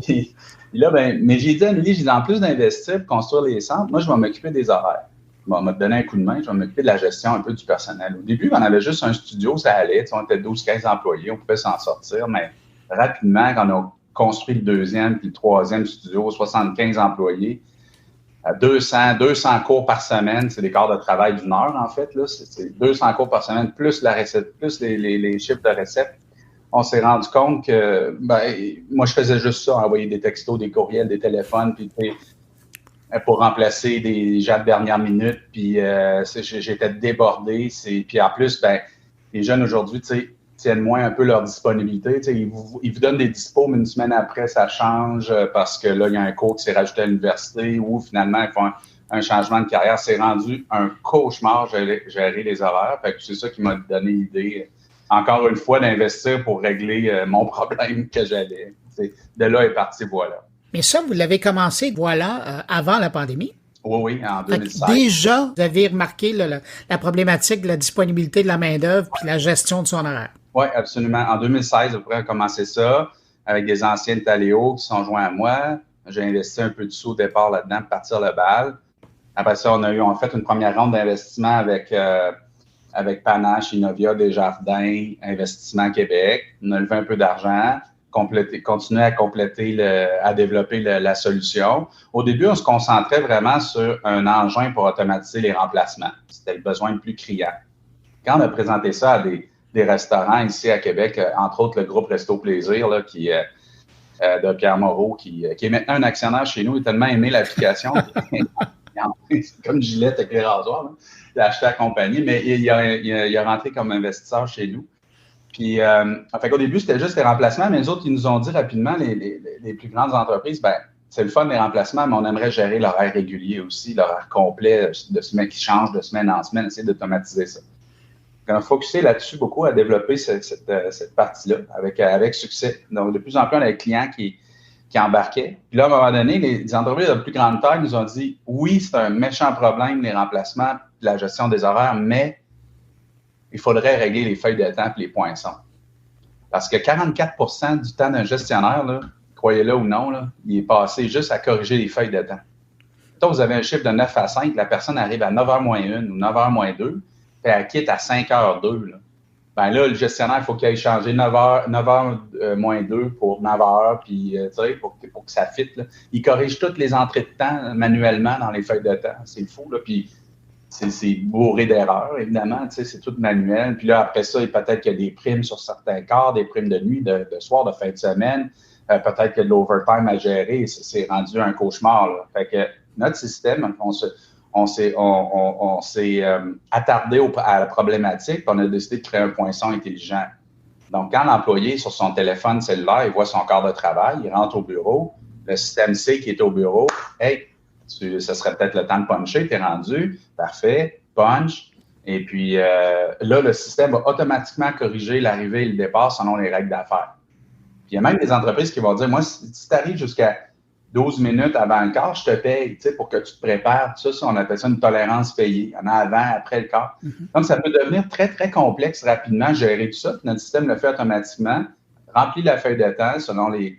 Et là, mais j'ai dit à Amélie, en plus d'investir pour construire les centres, moi, je vais m'occuper des horaires. On m'a donné un coup de main, je vais m'occuper de la gestion un peu du personnel. Au début, on avait juste un studio, ça allait, on était 12-15 employés, on pouvait s'en sortir, mais rapidement, quand on a construit le deuxième puis le troisième studio, 75 employés, 200 cours par semaine, c'est des quarts de travail d'une heure, en fait. Là. C'est 200 cours par semaine, plus la recette, plus les chiffres de recettes. On s'est rendu compte que, moi, je faisais juste ça, envoyer des textos, des courriels, des téléphones, puis pour remplacer des gens de dernière minute, puis j'étais débordé. Puis en plus, les jeunes aujourd'hui, tiennent moins un peu leur disponibilité. Ils vous donnent des dispos, mais une semaine après, ça change parce que là, il y a un cours qui s'est rajouté à l'université ou finalement, ils font un changement de carrière. C'est rendu un cauchemar gérer les horaires. Fait que c'est ça qui m'a donné l'idée, encore une fois, d'investir pour régler mon problème que j'avais. De là est parti Voilà. Mais ça, vous l'avez commencé, Voilà, avant la pandémie? Oui, en 2016. Déjà, vous avez remarqué la problématique de la disponibilité de la main-d'œuvre puis la gestion de son horaire. Oui, absolument. En 2016, on pourrait commencer ça avec des anciens de Taléo qui sont joints à moi. J'ai investi un peu de sous au départ là-dedans pour partir le bal. Après ça, on a fait une première ronde d'investissement avec Panache, Innovia, Desjardins, Investissement Québec. On a levé un peu d'argent, continuer à développer la solution. Au début, on se concentrait vraiment sur un engin pour automatiser les remplacements. C'était le besoin le plus criant. Quand on a présenté ça à des restaurants ici à Québec, entre autres le groupe Resto Plaisir, là, de Pierre Moreau, qui est maintenant un actionnaire chez nous, il a tellement aimé l'application. Comme Gillette avec les rasoirs, là, il a acheté la compagnie, mais il a rentré comme investisseur chez nous. Puis, fait qu'au début, c'était juste les remplacements, mais les autres, ils nous ont dit rapidement, les plus grandes entreprises, ben c'est le fun des remplacements, mais on aimerait gérer l'horaire régulier aussi, l'horaire complet de semaine qui change de semaine en semaine, essayer d'automatiser ça. On a focusé là-dessus beaucoup à développer cette partie-là avec succès. Donc, de plus en plus, on a des clients qui embarquaient. Puis là, à un moment donné, les entreprises de plus grande taille nous ont dit oui, c'est un méchant problème, les remplacements, la gestion des horaires, mais il faudrait régler les feuilles de temps et les poinçons. Parce que 44% du temps d'un gestionnaire, là, croyez-le ou non, là, il est passé juste à corriger les feuilles de temps. Quand vous avez un chiffre de 9 à 5, la personne arrive à 9h moins 1 ou 9h moins 2, puis elle quitte à 5h02. Là. Ben là, le gestionnaire, il faut qu'il aille changer 9h moins 2 pour 9h, puis pour que ça fitte. Il corrige toutes les entrées de temps manuellement dans les feuilles de temps. C'est fou, là. Puis c'est bourré d'erreurs, évidemment. C'est tout manuel. Puis là, après ça, peut-être qu'il y a des primes sur certains quarts, des primes de nuit, de soir, de fin de semaine. Peut-être qu'il y a de l'overtime à gérer. C'est rendu un cauchemar. Là. Fait que notre système, on s'est attardé à la problématique, puis on a décidé de créer un poinçon intelligent. Donc, quand l'employé, sur son téléphone cellulaire, il voit son quart de travail, il rentre au bureau, le système sait qu'il est au bureau. Hey, ça serait peut-être le temps de puncher, t'es rendu, parfait, punch. Et puis là, le système va automatiquement corriger l'arrivée et le départ selon les règles d'affaires. Puis il y a même des entreprises qui vont dire, moi, si tu arrives jusqu'à 12 minutes avant le quart, je te paye, pour que tu te prépares. Ça, on appelle ça une tolérance payée. Il y en a avant, après le quart. Donc, ça peut devenir très, très complexe rapidement, gérer tout ça. Puis notre système le fait automatiquement, remplit la feuille de temps selon les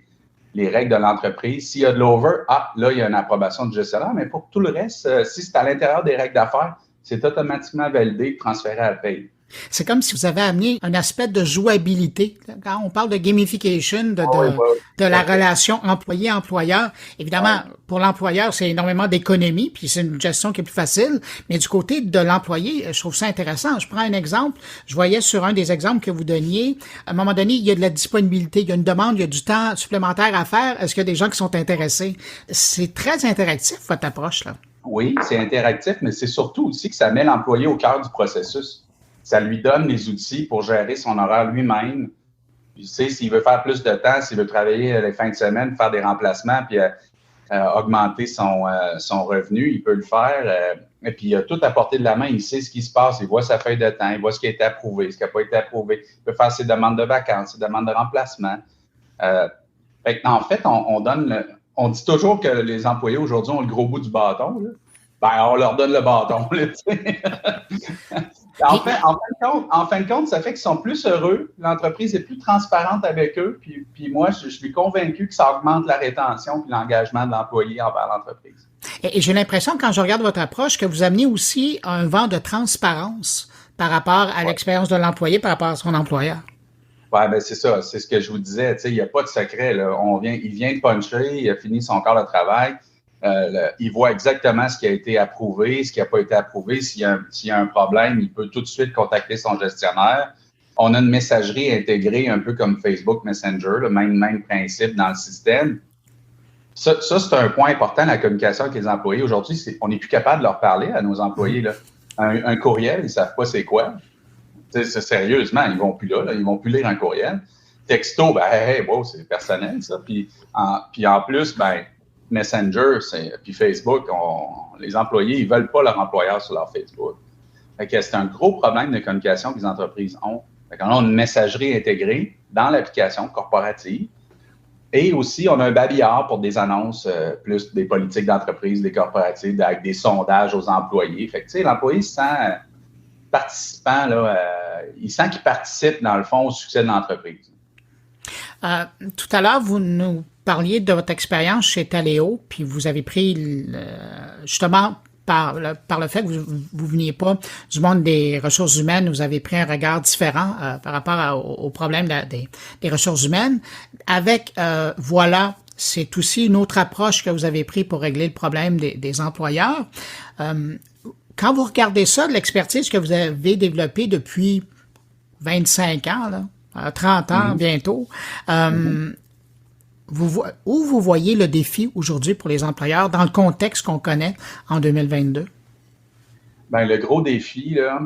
règles de l'entreprise. S'il y a de l'over, là, il y a une approbation du gestionnaire. Mais pour tout le reste, si c'est à l'intérieur des règles d'affaires, c'est automatiquement validé et transféré à la paye. C'est comme si vous avez amené un aspect de jouabilité. Quand on parle de gamification, de la relation employé-employeur, évidemment, pour l'employeur, c'est énormément d'économie, puis c'est une gestion qui est plus facile. Mais du côté de l'employé, je trouve ça intéressant. Je prends un exemple. Je voyais sur un des exemples que vous donniez, à un moment donné, il y a de la disponibilité, il y a une demande, il y a du temps supplémentaire à faire. Est-ce qu'il y a des gens qui sont intéressés? C'est très interactif, votre approche, là. Oui, c'est interactif, mais c'est surtout aussi que ça met l'employé au cœur du processus. Ça lui donne les outils pour gérer son horaire lui-même. Tu sais, s'il veut faire plus de temps, s'il veut travailler les fins de semaine, faire des remplacements, puis augmenter son revenu, il peut le faire. Et puis, il a tout à portée de la main. Il sait ce qui se passe. Il voit sa feuille de temps. Il voit ce qui a été approuvé, ce qui n'a pas été approuvé. Il peut faire ses demandes de vacances, ses demandes de remplacement. En fait, on dit toujours que les employés aujourd'hui ont le gros bout du bâton. Là. Ben, on leur donne le bâton. Là, en fin de compte, ça fait qu'ils sont plus heureux, l'entreprise est plus transparente avec eux, puis moi, je suis convaincu que ça augmente la rétention et l'engagement de l'employé envers l'entreprise. Et j'ai l'impression, quand je regarde votre approche, que vous amenez aussi un vent de transparence par rapport à l'expérience de l'employé, par rapport à son employeur. Oui, ben c'est ça, c'est ce que je vous disais, il n'y a pas de secret, là. Il vient de puncher, il a fini son quart de travail. Il voit exactement ce qui a été approuvé, ce qui n'a pas été approuvé. S'il y a un problème, il peut tout de suite contacter son gestionnaire. On a une messagerie intégrée, un peu comme Facebook Messenger, le même principe dans le système. Ça, c'est un point important, la communication avec les employés. Aujourd'hui, on n'est plus capable de leur parler à nos employés. Là. Un courriel, ils ne savent pas c'est quoi. Sérieusement, ils ne vont plus là, ils ne vont plus lire un courriel. Texto, c'est personnel, ça. Puis en plus, Messenger, puis Facebook, les employés, ils ne veulent pas leur employeur sur leur Facebook. Fait que c'est un gros problème de communication que les entreprises ont. Fait qu'on a une messagerie intégrée dans l'application corporative. Et aussi, on a un babillard pour des annonces, plus des politiques d'entreprise, des corporatives, avec des sondages aux employés. Fait que, l'employé se sent participant, là, il sent qu'il participe, dans le fond, au succès de l'entreprise. Tout à l'heure, vous nous parliez de votre expérience chez Taleo, puis vous avez pris justement par le fait que vous veniez pas du monde des ressources humaines, vous avez pris un regard différent par rapport au problème des ressources humaines. Avec Voilà, c'est aussi une autre approche que vous avez pris pour régler le problème des employeurs. Quand vous regardez ça, de l'expertise que vous avez développée depuis 25 ans, là, 30 ans bientôt, où vous voyez le défi aujourd'hui pour les employeurs dans le contexte qu'on connaît en 2022? Le gros défi, là,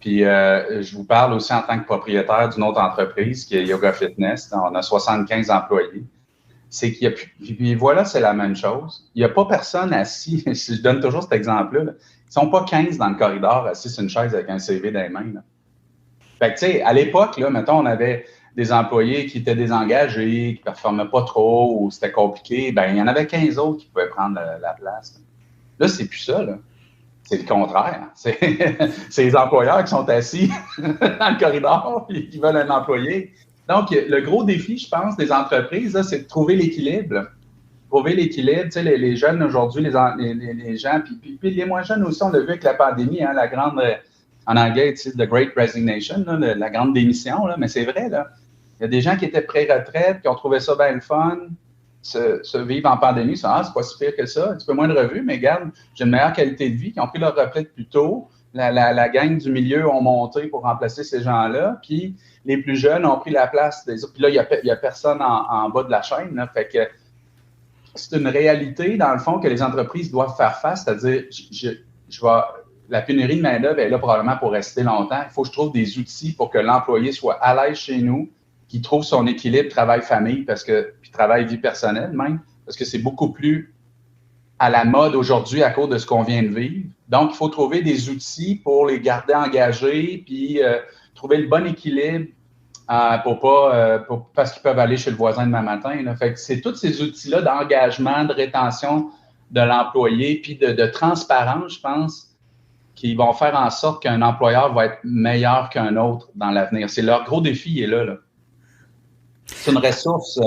Puis, je vous parle aussi en tant que propriétaire d'une autre entreprise qui est Yoga Fitness. On a 75 employés. C'est qu'il y a puis voilà, c'est la même chose. Il n'y a pas personne assis. Je donne toujours cet exemple-là. Ils ne sont pas 15 dans le corridor assis sur une chaise avec un CV dans les mains. Là. Fait que, tu sais, à l'époque, là, mettons, on avait des employés qui étaient désengagés, qui ne performaient pas trop ou c'était compliqué. Ben, il y en avait 15 autres qui pouvaient prendre la place. Là, c'est plus ça, là. C'est le contraire. C'est les employeurs qui sont assis dans le corridor et qui veulent un employé. Donc, le gros défi, je pense, des entreprises, c'est de trouver l'équilibre. Trouver l'équilibre. Tu sais, les jeunes aujourd'hui, les gens, puis les moins jeunes aussi, on l'a vu avec la pandémie, hein, la grande, en anglais, tu sais, The Great Resignation, là, la grande démission, là, mais c'est vrai, là. Il y a des gens qui étaient pré-retraite, qui ont trouvé ça bien le fun, se vivre en pandémie, c'est pas si pire que ça, un petit peu moins de revenus, mais regarde, j'ai une meilleure qualité de vie, qui ont pris leur retraite plus tôt, la gang du milieu ont monté pour remplacer ces gens-là, puis les plus jeunes ont pris la place des autres. Puis là, il y a personne en bas de la chaîne, là, fait que c'est une réalité, dans le fond, que les entreprises doivent faire face, c'est-à-dire, la pénurie de main-d'œuvre est là probablement pour rester longtemps. Il faut que je trouve des outils pour que l'employé soit à l'aise chez nous, qu'il trouve son équilibre travail-famille, puis travail-vie personnelle même, parce que c'est beaucoup plus à la mode aujourd'hui à cause de ce qu'on vient de vivre. Donc, il faut trouver des outils pour les garder engagés, puis trouver le bon équilibre parce qu'ils peuvent aller chez le voisin demain matin. Là. Fait que c'est tous ces outils-là d'engagement, de rétention de l'employé, puis de transparence, je pense, qui vont faire en sorte qu'un employeur va être meilleur qu'un autre dans l'avenir. C'est leur gros défi, il est là. C'est une ressource,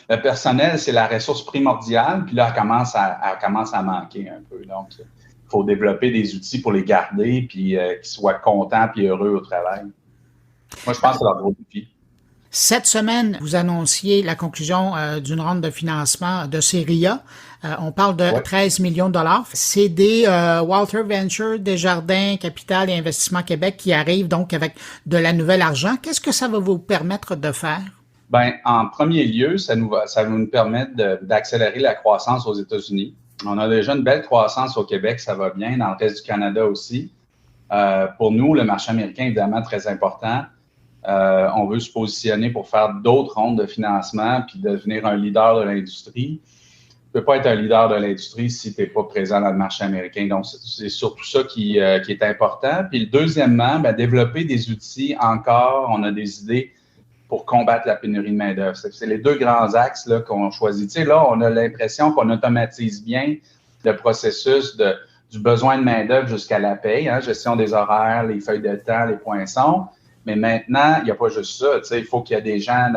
le personnel, c'est la ressource primordiale, puis là, elle commence à manquer un peu. Donc, il faut développer des outils pour les garder, puis qu'ils soient contents puis heureux au travail. Moi, je pense que c'est leur gros défi. Cette semaine, vous annonciez la conclusion d'une ronde de financement de série A. On parle de 13 millions de dollars. C'est des Walter Venture, Desjardins, Capital et Investissement Québec qui arrivent donc avec de la nouvelle argent. Qu'est-ce que ça va vous permettre de faire? Bien, en premier lieu, ça va nous permettre d'accélérer la croissance aux États-Unis. On a déjà une belle croissance au Québec, ça va bien, dans le reste du Canada aussi. Pour nous, le marché américain est évidemment très important. On veut se positionner pour faire d'autres rondes de financement puis devenir un leader de l'industrie. Tu ne peux pas être un leader de l'industrie si tu n'es pas présent dans le marché américain. Donc, c'est surtout ça qui est important. Puis, deuxièmement, développer des outils encore. On a des idées pour combattre la pénurie de main-d'œuvre. C'est les deux grands axes là, qu'on choisit. Tu sais, là, on a l'impression qu'on automatise bien le processus du besoin de main-d'œuvre jusqu'à la paye, hein, gestion des horaires, les feuilles de temps, les poinçons. Mais maintenant, il n'y a pas juste ça. Tu sais, il faut qu'il y ait des gens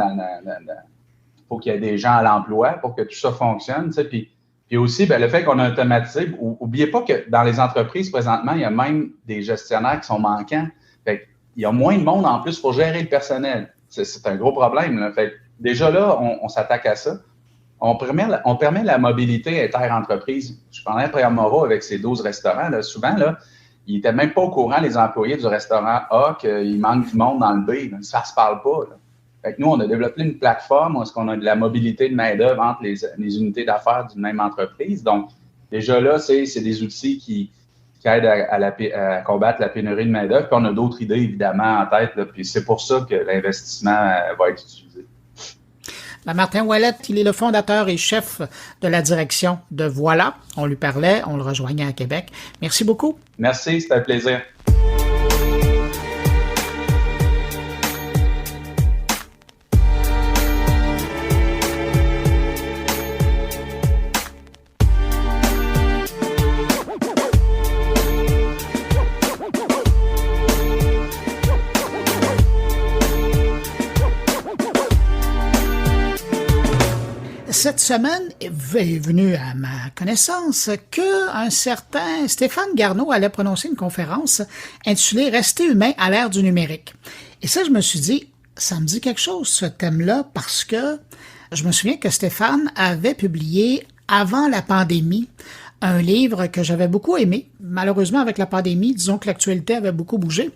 faut qu'il y ait des gens à l'emploi pour que tout ça fonctionne. Tu sais, puis aussi, le fait qu'on a automatisé, n'oubliez pas que dans les entreprises, présentement, il y a même des gestionnaires qui sont manquants. Fait il y a moins de monde en plus pour gérer le personnel. C'est un gros problème. Là. Fait déjà là, on s'attaque à ça. On permet la mobilité inter-entreprise. Je parlais après Amora avec ses 12 restaurants. Là, souvent, là, ils n'étaient même pas au courant, les employés du restaurant A, qu'il manque du monde dans le B. Là. Ça ne se parle pas. Là. Fait que nous, on a développé une plateforme où on a de la mobilité de main-d'œuvre entre les unités d'affaires d'une même entreprise. Donc, déjà là, c'est des outils qui aident à combattre la pénurie de main-d'œuvre. Puis on a d'autres idées, évidemment, en tête. Là, puis c'est pour ça que l'investissement va être utilisé. Martin Ouellette, il est le fondateur et chef de la direction de Voilà. On lui parlait, on le rejoignait à Québec. Merci beaucoup. Merci, c'était un plaisir. Cette semaine est venu à ma connaissance qu'un certain Stéphane Garneau allait prononcer une conférence intitulée « Rester humain à l'ère du numérique ». Et ça, je me suis dit, ça me dit quelque chose, ce thème-là, parce que je me souviens que Stéphane avait publié, avant la pandémie, un livre que j'avais beaucoup aimé. Malheureusement, avec la pandémie, disons que l'actualité avait beaucoup bougé.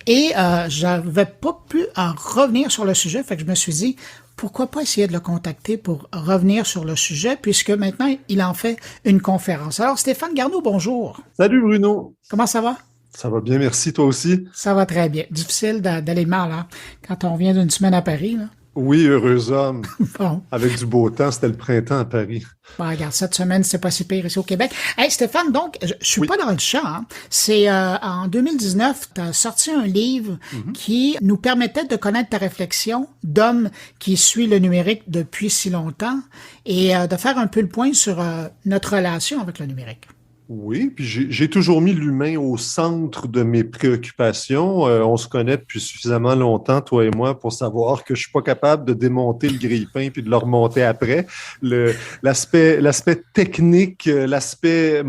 Et j'avais pas pu en revenir sur le sujet, fait que je me suis dit, pourquoi pas essayer de le contacter pour revenir sur le sujet, puisque maintenant, il en fait une conférence. Alors, Stéphane Garneau, bonjour. Salut Bruno. Comment ça va? Ça va bien, merci. Toi aussi? Ça va très bien. Difficile d'aller mal, hein, quand on vient d'une semaine à Paris, là. Oui, heureux homme. Bon. Avec du beau temps, c'était le printemps à Paris. Bon, regarde, cette semaine, c'est pas si pire ici au Québec. Hey, Stéphane, donc, je suis pas dans le champ, hein. C'est en 2019, tu as sorti un livre qui nous permettait de connaître ta réflexion d'homme qui suit le numérique depuis si longtemps et de faire un peu le point sur notre relation avec le numérique. Oui, puis j'ai toujours mis l'humain au centre de mes préoccupations. On se connaît depuis suffisamment longtemps, toi et moi, pour savoir que je suis pas capable de démonter le grille-pain puis de le remonter après. L'aspect technique, l'aspect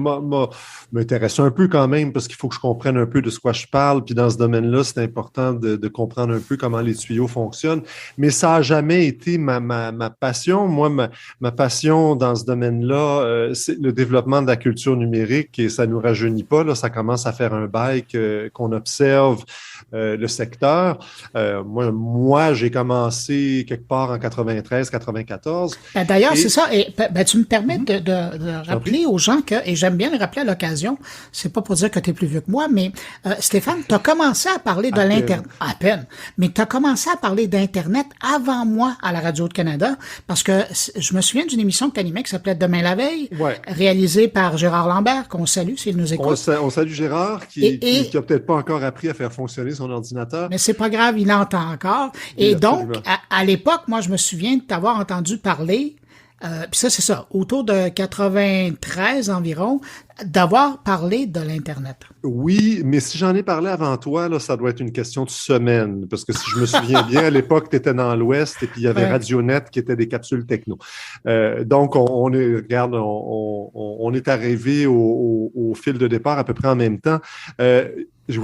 m'intéresse un peu quand même parce qu'il faut que je comprenne un peu de ce quoi je parle. Puis dans ce domaine-là, c'est important de comprendre un peu comment les tuyaux fonctionnent. Mais ça a jamais été ma passion. Moi, ma passion dans ce domaine-là, c'est le développement de la culture numérique. Et ça nous rajeunit pas, là, ça commence à faire un bail qu'on observe le secteur. Moi, j'ai commencé quelque part en 93-94. D'ailleurs, c'est ça. Et tu me permets de rappeler aux gens que, et j'aime bien le rappeler à l'occasion, c'est pas pour dire que tu es plus vieux que moi, mais Stéphane, tu as commencé à parler de l'Internet. À peine. Mais tu as commencé à parler d'Internet avant moi à la Radio de Canada, parce que je me souviens d'une émission que tu animais qui s'appelait Demain la veille, réalisée par Gérard Lambert, qu'on salue s'il nous écoute. On salue Gérard, qui a peut-être pas encore appris à faire fonctionner son ordinateur. Mais c'est pas grave, il entend encore. Oui, et donc, à l'époque, moi, je me souviens de t'avoir entendu parler, puis ça, c'est ça, autour de 93 environ, d'avoir parlé de l'Internet. Oui, mais si j'en ai parlé avant toi, là, ça doit être une question de semaine, parce que si je me souviens bien, à l'époque, tu étais dans l'Ouest et puis il y avait Radionet qui était des capsules techno. Donc, on est arrivé au fil de départ à peu près en même temps.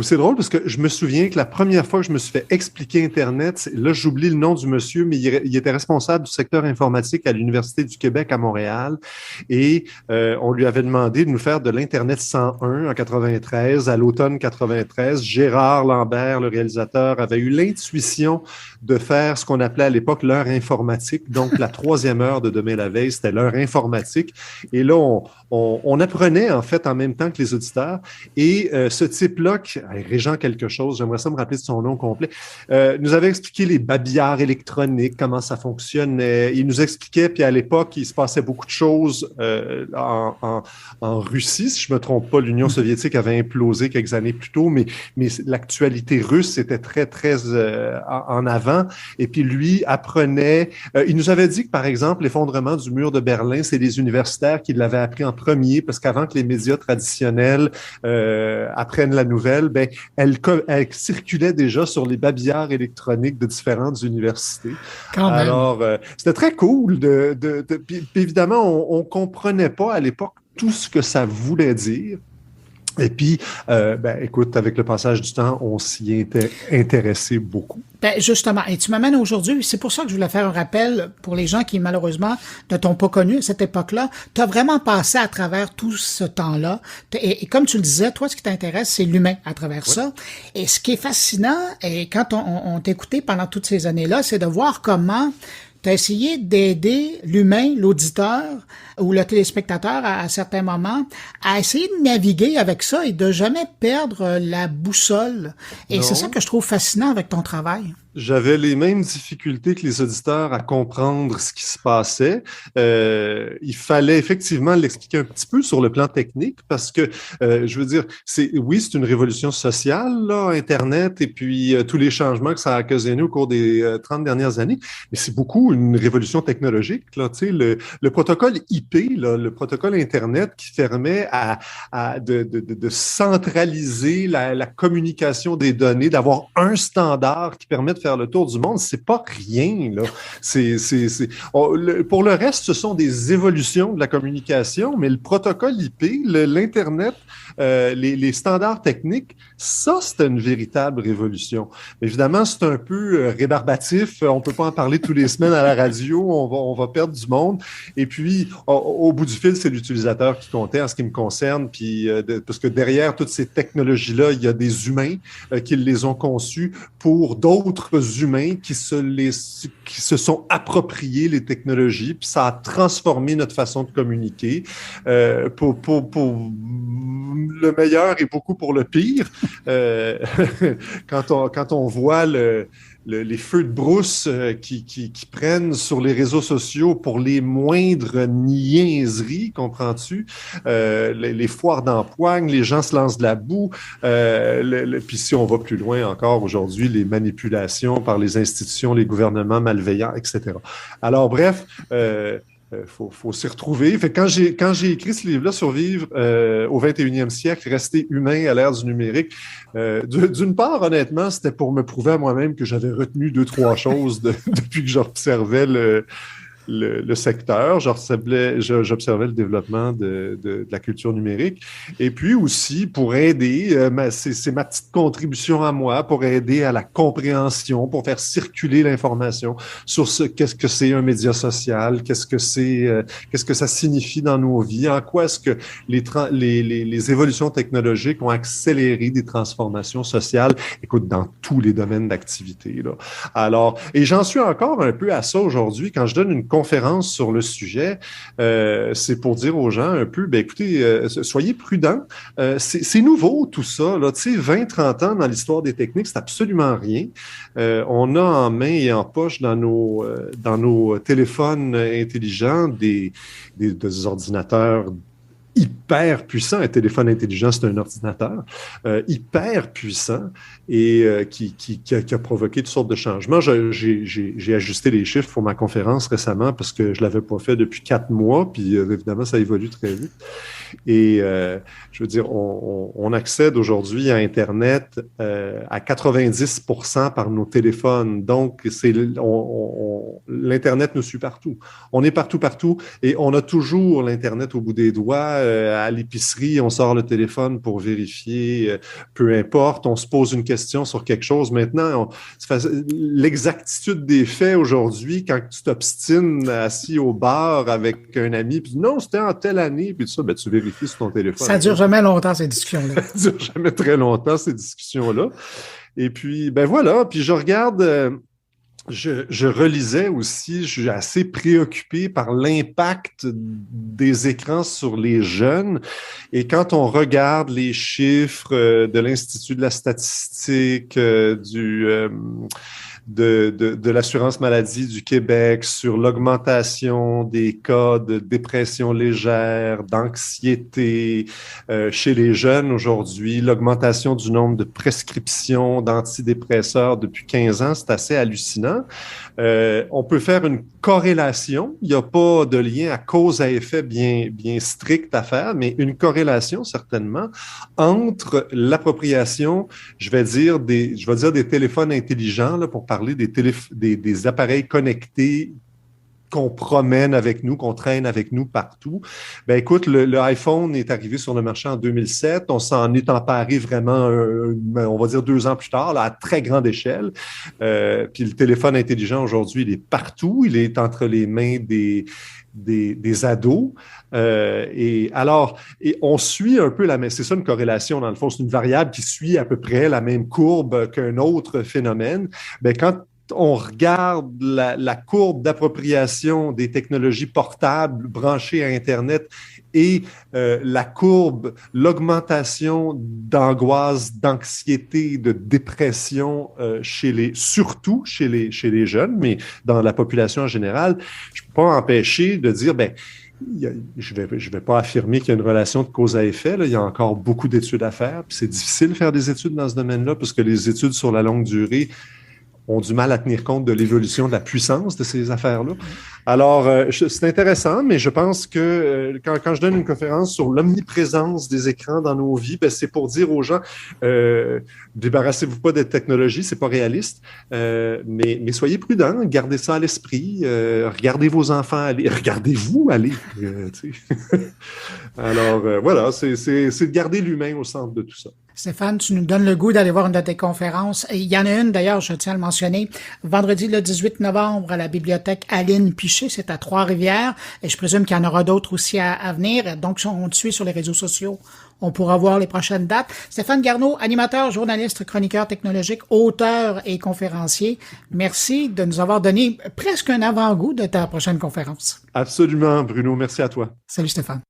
C'est drôle parce que je me souviens que la première fois que je me suis fait expliquer Internet, là, j'oublie le nom du monsieur, mais il était responsable du secteur informatique à l'Université du Québec à Montréal et on lui avait demandé de nous faire de l'Internet 101 en 93, à l'automne 93. Gérard Lambert, le réalisateur, avait eu l'intuition de faire ce qu'on appelait à l'époque l'heure informatique. Donc, la troisième heure de Demain la veille, c'était l'heure informatique. Et là, on apprenait en fait en même temps que les auditeurs. Et ce type-là, Régent quelque chose, j'aimerais ça me rappeler de son nom complet, nous avait expliqué les babillards électroniques, comment ça fonctionnait. Il nous expliquait, puis à l'époque, il se passait beaucoup de choses en Russie, si je me trompe pas, l'Union soviétique avait implosé quelques années plus tôt, mais l'actualité russe était très, très en avant. Et puis lui apprenait, il nous avait dit que, par exemple, l'effondrement du mur de Berlin, c'est les universitaires qui l'avaient appris en premier, parce qu'avant que les médias traditionnels apprennent la nouvelle, ben, elle circulait déjà sur les babillards électroniques de différentes universités. Alors, c'était très cool. Puis évidemment, on comprenait pas à l'époque tout ce que ça voulait dire. Et puis, écoute, avec le passage du temps, on s'y était intéressé beaucoup. Ben justement, et tu m'amènes aujourd'hui, c'est pour ça que je voulais faire un rappel pour les gens qui, malheureusement, ne t'ont pas connu à cette époque-là. Tu as vraiment passé à travers tout ce temps-là. Et comme tu le disais, toi, ce qui t'intéresse, c'est l'humain à travers ça. Et ce qui est fascinant, et quand on t'écoutait pendant toutes ces années-là, c'est de voir comment tu as essayé d'aider l'humain, l'auditeur ou le téléspectateur à certains moments à essayer de naviguer avec ça et de jamais perdre la boussole. Et c'est ça que je trouve fascinant avec ton travail. J'avais les mêmes difficultés que les auditeurs à comprendre ce qui se passait. Il fallait effectivement l'expliquer un petit peu sur le plan technique parce que, je veux dire, c'est une révolution sociale, là, Internet, et puis tous les changements que ça a occasionné au cours des 30 dernières années, mais c'est beaucoup une révolution technologique, là, tu sais, le protocole IP, là, le protocole Internet qui permet de centraliser la communication des données, d'avoir un standard qui permet de faire le tour du monde, c'est pas rien, là. Pour le reste, ce sont des évolutions de la communication, mais le protocole IP, l'Internet, les standards techniques, ça, c'est une véritable révolution. Évidemment, c'est un peu rébarbatif. On peut pas en parler tous les semaines à la radio. On va perdre du monde. Et puis, au bout du fil, c'est l'utilisateur qui comptait en ce qui me concerne. Puis, parce que derrière toutes ces technologies-là, il y a des humains qui les ont conçus pour d'autres humains qui se sont appropriés les technologies. Puis, ça a transformé notre façon de communiquer. le meilleur est beaucoup pour le pire. Quand on voit les feux de brousse qui prennent sur les réseaux sociaux pour les moindres niaiseries, comprends-tu? Les foires d'empoigne, les gens se lancent de la boue. Puis si on va plus loin encore aujourd'hui, les manipulations par les institutions, les gouvernements malveillants, etc. Alors bref, faut s'y retrouver. Fait que quand j'ai écrit ce livre-là, Survivre au 21e siècle, rester humain à l'ère du numérique, d'une part, honnêtement, c'était pour me prouver à moi-même que j'avais retenu 2-3 choses depuis que j'observais le secteur, j'observais le développement de la culture numérique. Et puis aussi, pour aider, c'est ma petite contribution à moi, pour aider à la compréhension, pour faire circuler l'information sur qu'est-ce que c'est un média social, qu'est-ce que ça signifie dans nos vies, en quoi est-ce que les évolutions technologiques ont accéléré des transformations sociales, écoute, dans tous les domaines d'activité, là. Alors, et j'en suis encore un peu à ça aujourd'hui, quand je donne une conférence sur le sujet, c'est pour dire aux gens un peu, ben écoutez, soyez prudents. C'est nouveau tout ça, là, tu sais, 20-30 ans dans l'histoire des techniques, c'est absolument rien. On a en main et en poche dans nos téléphones intelligents des ordinateurs hyper puissant. Un téléphone intelligent, c'est un ordinateur hyper puissant et qui a provoqué toutes sortes de changements. J'ai ajusté les chiffres pour ma conférence récemment parce que je l'avais pas fait depuis 4 mois, puis évidemment, ça évolue très vite. Et je veux dire, on accède aujourd'hui à Internet à 90% par nos téléphones. Donc, l'Internet nous suit partout. On est partout et on a toujours l'Internet au bout des doigts. À l'épicerie, on sort le téléphone pour vérifier, peu importe, on se pose une question sur quelque chose. Maintenant, l'exactitude des faits aujourd'hui, quand tu t'obstines assis au bar avec un ami, puis non, c'était en telle année, puis tout ça, ben, tu vérifies sur ton téléphone. Ça dure jamais longtemps, ces discussions-là. Ça dure jamais très longtemps, ces discussions-là. Et puis, ben voilà, puis je regarde... Je relisais aussi, je suis assez préoccupé par l'impact des écrans sur les jeunes. Et quand on regarde les chiffres de l'Institut de la statistique, de l'assurance maladie du Québec sur l'augmentation des cas de dépression légère, d'anxiété chez les jeunes aujourd'hui, l'augmentation du nombre de prescriptions d'antidépresseurs depuis 15 ans, c'est assez hallucinant. On peut faire une corrélation. Il n'y a pas de lien à cause à effet bien strict à faire, mais une corrélation certainement entre l'appropriation, je vais dire des téléphones intelligents là, pour parler des appareils connectés qu'on promène avec nous, qu'on traîne avec nous partout. Ben écoute, le iPhone est arrivé sur le marché en 2007. On s'en est emparé vraiment, on va dire 2 ans plus tard, là, à très grande échelle. Puis le téléphone intelligent aujourd'hui, il est partout. Il est entre les mains des ados. Et on suit un peu c'est ça une corrélation dans le fond, c'est une variable qui suit à peu près la même courbe qu'un autre phénomène. Ben quand on regarde la courbe d'appropriation des technologies portables branchées à Internet et l'augmentation d'angoisse, d'anxiété, de dépression surtout chez les jeunes, mais dans la population en général, je ne peux pas empêcher de dire, ben, je vais pas affirmer qu'il y a une relation de cause à effet. Là. Il y a encore beaucoup d'études à faire. Puis c'est difficile de faire des études dans ce domaine-là parce que les études sur la longue durée ont du mal à tenir compte de l'évolution de la puissance de ces affaires-là. Alors, c'est intéressant, mais je pense que quand je donne une conférence sur l'omniprésence des écrans dans nos vies, ben, c'est pour dire aux gens, débarrassez-vous pas des technologies, c'est pas réaliste, mais soyez prudents, gardez ça à l'esprit, regardez vos enfants aller, regardez-vous aller. Alors, voilà, c'est de garder l'humain au centre de tout ça. Stéphane, tu nous donnes le goût d'aller voir une de tes conférences. Il y en a une, d'ailleurs, je tiens à le mentionner, vendredi le 18 novembre à la bibliothèque Aline Piché, c'est à Trois-Rivières, et je présume qu'il y en aura d'autres aussi à venir. Donc, si on te suit sur les réseaux sociaux, on pourra voir les prochaines dates. Stéphane Garneau, animateur, journaliste, chroniqueur technologique, auteur et conférencier, merci de nous avoir donné presque un avant-goût de ta prochaine conférence. Absolument, Bruno. Merci à toi. Salut Stéphane.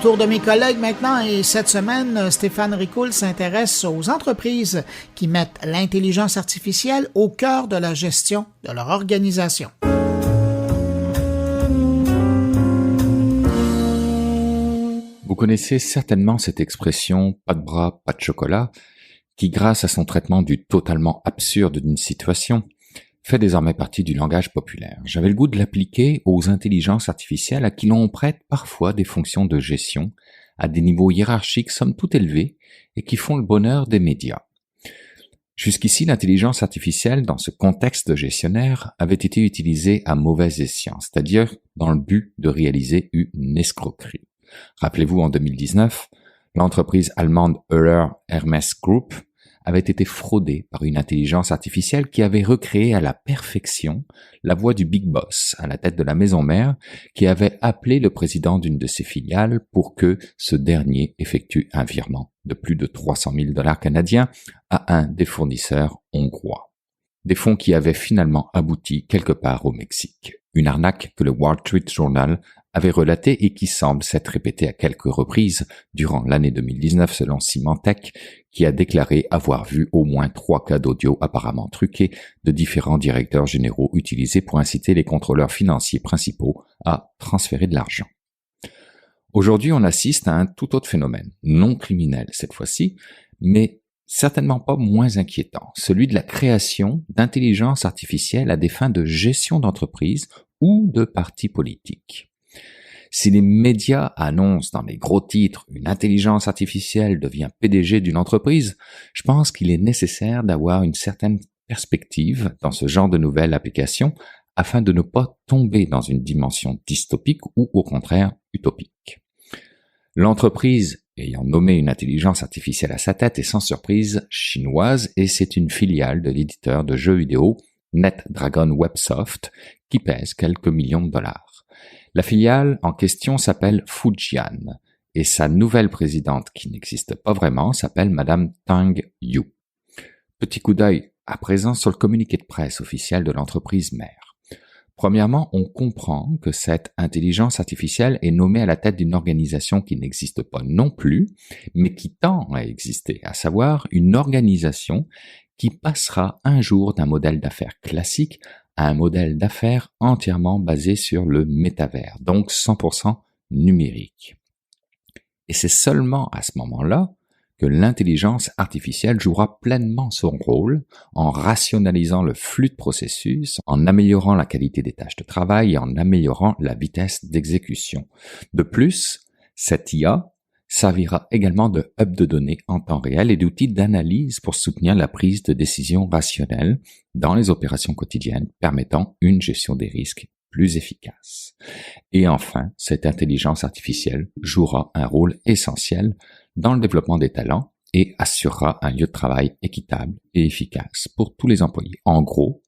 tour de mes collègues maintenant et cette semaine, Stéphane Ricoul s'intéresse aux entreprises qui mettent l'intelligence artificielle au cœur de la gestion de leur organisation. Vous connaissez certainement cette expression « pas de bras, pas de chocolat » qui, grâce à son traitement du totalement absurde d'une situation, fait désormais partie du langage populaire. J'avais le goût de l'appliquer aux intelligences artificielles à qui l'on prête parfois des fonctions de gestion à des niveaux hiérarchiques somme toute élevés et qui font le bonheur des médias. Jusqu'ici, l'intelligence artificielle, dans ce contexte de gestionnaire, avait été utilisée à mauvais escient, c'est-à-dire dans le but de réaliser une escroquerie. Rappelez-vous, en 2019, l'entreprise allemande Euler Hermes Group avait été fraudée par une intelligence artificielle qui avait recréé à la perfection la voix du Big Boss à la tête de la maison mère qui avait appelé le président d'une de ses filiales pour que ce dernier effectue un virement de plus de 300 000 $ canadiens à un des fournisseurs hongrois. Des fonds qui avaient finalement abouti quelque part au Mexique. Une arnaque que le Wall Street Journal avait relatée et qui semble s'être répétée à quelques reprises durant l'année 2019 selon Symantec, qui a déclaré avoir vu au moins 3 cas d'audio apparemment truqués de différents directeurs généraux utilisés pour inciter les contrôleurs financiers principaux à transférer de l'argent. Aujourd'hui, on assiste à un tout autre phénomène, non criminel cette fois-ci, mais certainement pas moins inquiétant, celui de la création d'intelligence artificielle à des fins de gestion d'entreprise ou de partis politiques. Si les médias annoncent dans les gros titres une intelligence artificielle devient PDG d'une entreprise, je pense qu'il est nécessaire d'avoir une certaine perspective dans ce genre de nouvelles applications afin de ne pas tomber dans une dimension dystopique ou au contraire utopique. L'entreprise ayant nommé une intelligence artificielle à sa tête est sans surprise chinoise et c'est une filiale de l'éditeur de jeux vidéo NetDragon Websoft qui pèse quelques millions de $. La filiale en question s'appelle Fujian et sa nouvelle présidente, qui n'existe pas vraiment, s'appelle Madame Tang Yu. Petit coup d'œil à présent sur le communiqué de presse officiel de l'entreprise mère. Premièrement, on comprend que cette intelligence artificielle est nommée à la tête d'une organisation qui n'existe pas non plus, mais qui tend à exister, à savoir une organisation qui passera un jour d'un modèle d'affaires classique à un modèle d'affaires entièrement basé sur le métavers, donc 100% numérique. Et c'est seulement à ce moment-là que l'intelligence artificielle jouera pleinement son rôle en rationalisant le flux de processus, en améliorant la qualité des tâches de travail et en améliorant la vitesse d'exécution. De plus, cette IA servira également de hub de données en temps réel et d'outil d'analyse pour soutenir la prise de décision rationnelle dans les opérations quotidiennes, permettant une gestion des risques plus efficace. Et enfin, cette intelligence artificielle jouera un rôle essentiel dans le développement des talents et assurera un lieu de travail équitable et efficace pour tous les employés. En gros,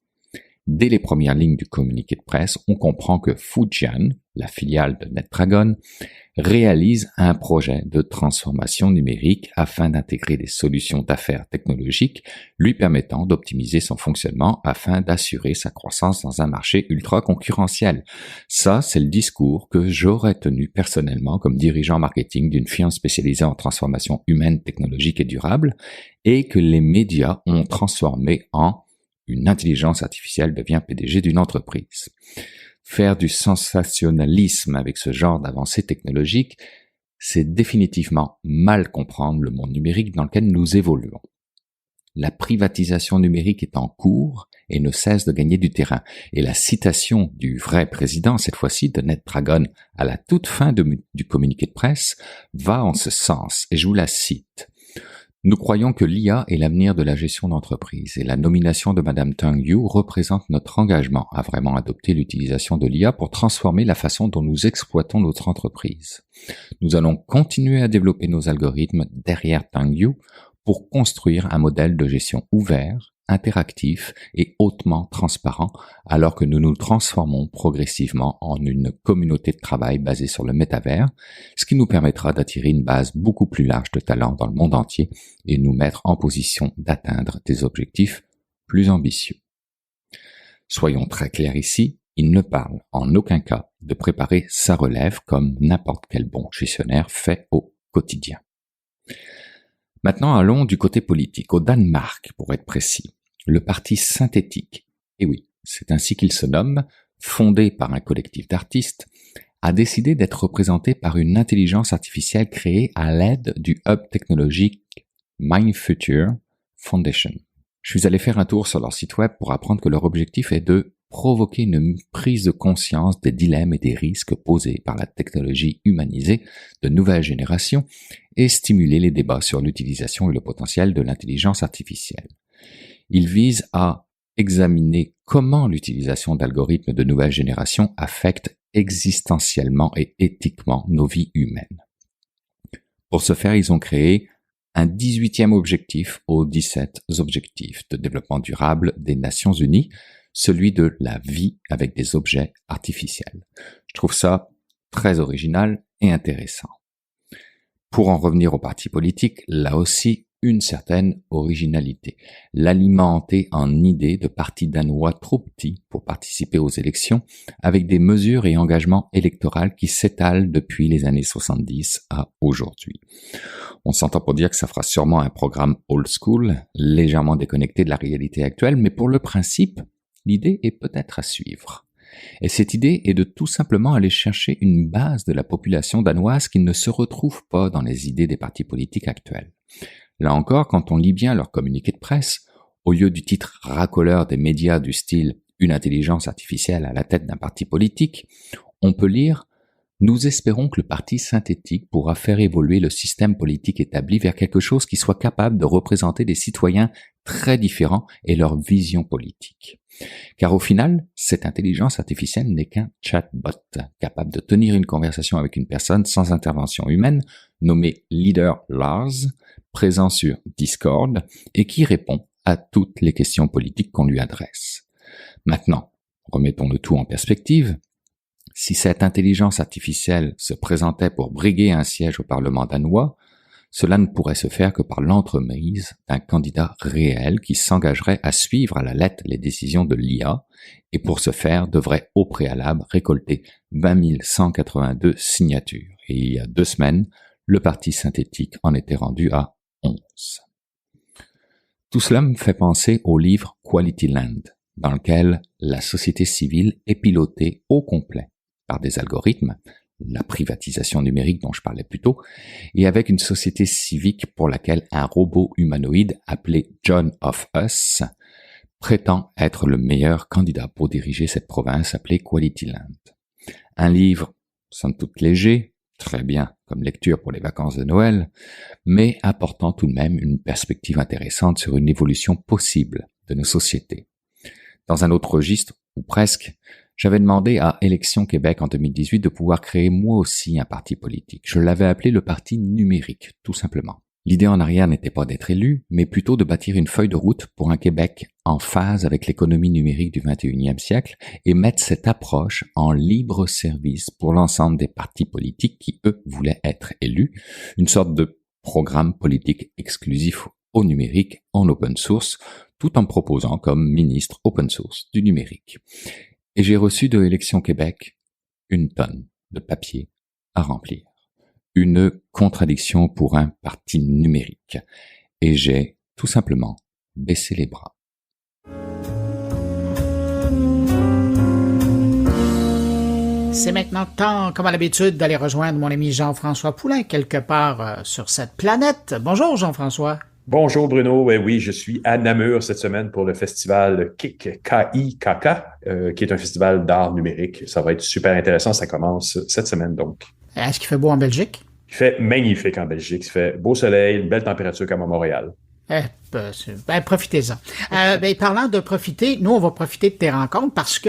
dès les premières lignes du communiqué de presse, on comprend que Fujian, la filiale de NetDragon, réalise un projet de transformation numérique afin d'intégrer des solutions d'affaires technologiques lui permettant d'optimiser son fonctionnement afin d'assurer sa croissance dans un marché ultra concurrentiel. Ça, c'est le discours que j'aurais tenu personnellement comme dirigeant marketing d'une firme spécialisée en transformation humaine, technologique et durable et que les médias ont transformé en une intelligence artificielle devient PDG d'une entreprise. Faire du sensationnalisme avec ce genre d'avancées technologiques, c'est définitivement mal comprendre le monde numérique dans lequel nous évoluons. La privatisation numérique est en cours et ne cesse de gagner du terrain. Et la citation du vrai président, cette fois-ci de NetDragon, à la toute fin du communiqué de presse, va en ce sens, et je vous la cite. Nous croyons que l'IA est l'avenir de la gestion d'entreprise et la nomination de Madame Tang Yu représente notre engagement à vraiment adopter l'utilisation de l'IA pour transformer la façon dont nous exploitons notre entreprise. Nous allons continuer à développer nos algorithmes derrière Tang Yu pour construire un modèle de gestion ouvert, interactif et hautement transparent alors que nous nous transformons progressivement en une communauté de travail basée sur le métavers, ce qui nous permettra d'attirer une base beaucoup plus large de talents dans le monde entier et nous mettre en position d'atteindre des objectifs plus ambitieux. Soyons très clairs ici, il ne parle en aucun cas de préparer sa relève comme n'importe quel bon gestionnaire fait au quotidien. Maintenant, allons du côté politique. Au Danemark, pour être précis, le parti synthétique, et oui, c'est ainsi qu'il se nomme, fondé par un collectif d'artistes, a décidé d'être représenté par une intelligence artificielle créée à l'aide du hub technologique MindFuture Foundation. Je suis allé faire un tour sur leur site web pour apprendre que leur objectif est de provoquer une prise de conscience des dilemmes et des risques posés par la technologie humanisée de nouvelles générations et stimuler les débats sur l'utilisation et le potentiel de l'intelligence artificielle. Ils visent à examiner comment l'utilisation d'algorithmes de nouvelles générations affecte existentiellement et éthiquement nos vies humaines. Pour ce faire, ils ont créé un 18e objectif aux 17 objectifs de développement durable des Nations Unies, celui de la vie avec des objets artificiels. Je trouve ça très original et intéressant. Pour en revenir au parti politique, là aussi, une certaine originalité. L'alimenter en idée de partis danois trop petits pour participer aux élections, avec des mesures et engagements électoraux qui s'étalent depuis les années 70 à aujourd'hui. On s'entend pour dire que ça fera sûrement un programme old school, légèrement déconnecté de la réalité actuelle, mais pour le principe, l'idée est peut-être à suivre. Et cette idée est de tout simplement aller chercher une base de la population danoise qui ne se retrouve pas dans les idées des partis politiques actuels. Là encore, quand on lit bien leur communiqué de presse, au lieu du titre racoleur des médias du style « Une intelligence artificielle à la tête d'un parti politique », on peut lire « Nous espérons que le parti synthétique pourra faire évoluer le système politique établi vers quelque chose qui soit capable de représenter des citoyens très différents et leur vision politique. » Car au final, cette intelligence artificielle n'est qu'un chatbot, capable de tenir une conversation avec une personne sans intervention humaine, nommé Leader Lars, présent sur Discord, et qui répond à toutes les questions politiques qu'on lui adresse. Maintenant, remettons le tout en perspective. Si cette intelligence artificielle se présentait pour briguer un siège au Parlement danois, cela ne pourrait se faire que par l'entremise d'un candidat réel qui s'engagerait à suivre à la lettre les décisions de l'IA et pour ce faire devrait au préalable récolter 20 182 signatures. Et il y a 2 semaines, le parti synthétique en était rendu à 11. Tout cela me fait penser au livre Quality Land, dans lequel la société civile est pilotée au complet par des algorithmes, la privatisation numérique dont je parlais plus tôt, et avec une société civique pour laquelle un robot humanoïde appelé John of Us prétend être le meilleur candidat pour diriger cette province appelée Quality Land. Un livre, somme toute léger, très bien comme lecture pour les vacances de Noël, mais apportant tout de même une perspective intéressante sur une évolution possible de nos sociétés. Dans un autre registre, ou presque, j'avais demandé à Élections Québec en 2018 de pouvoir créer moi aussi un parti politique. Je l'avais appelé le Parti numérique, tout simplement. L'idée en arrière n'était pas d'être élu, mais plutôt de bâtir une feuille de route pour un Québec en phase avec l'économie numérique du 21e siècle et mettre cette approche en libre service pour l'ensemble des partis politiques qui, eux, voulaient être élus, une sorte de programme politique exclusif au numérique en open source, tout en proposant comme ministre open source du numérique. Et j'ai reçu de Élections Québec une tonne de papier à remplir. Une contradiction pour un parti numérique. Et j'ai tout simplement baissé les bras. C'est maintenant temps, comme à l'habitude, d'aller rejoindre mon ami Jean-François Poulain, quelque part sur cette planète. Bonjour Jean-François. Bonjour Bruno, oui, je suis à Namur cette semaine pour le festival KIK, K-I-K-K, qui est un festival d'art numérique. Ça va être super intéressant, ça commence cette semaine donc. Est-ce qu'il fait beau en Belgique? Il fait magnifique en Belgique, il fait beau soleil, une belle température comme à Montréal. Profitez-en. Parlant de profiter, nous, on va profiter de tes rencontres parce que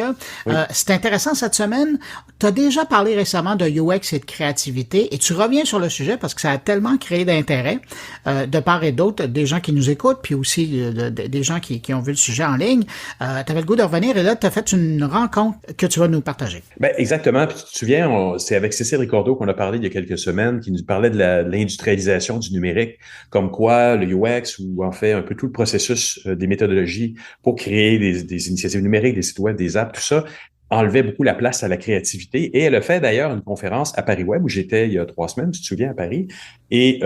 c'est intéressant cette semaine. Tu as déjà parlé récemment de UX et de créativité et tu reviens sur le sujet parce que ça a tellement créé d'intérêt de part et d'autre, des gens qui nous écoutent, puis aussi des gens qui ont vu le sujet en ligne. Tu avais le goût de revenir et là, tu as fait une rencontre que tu vas nous partager. Exactement. Puis tu te souviens, c'est avec Cécile Ricordeau qu'on a parlé il y a quelques semaines, qui nous parlait de l'industrialisation du numérique, comme quoi le UX ou en fait un peu tout le processus des méthodologies pour créer des initiatives numériques, des sites web, des apps, tout ça, enlevait beaucoup la place à la créativité. Et elle a fait d'ailleurs une conférence à Paris Web où j'étais il y a 3 semaines, tu te souviens, à Paris. Et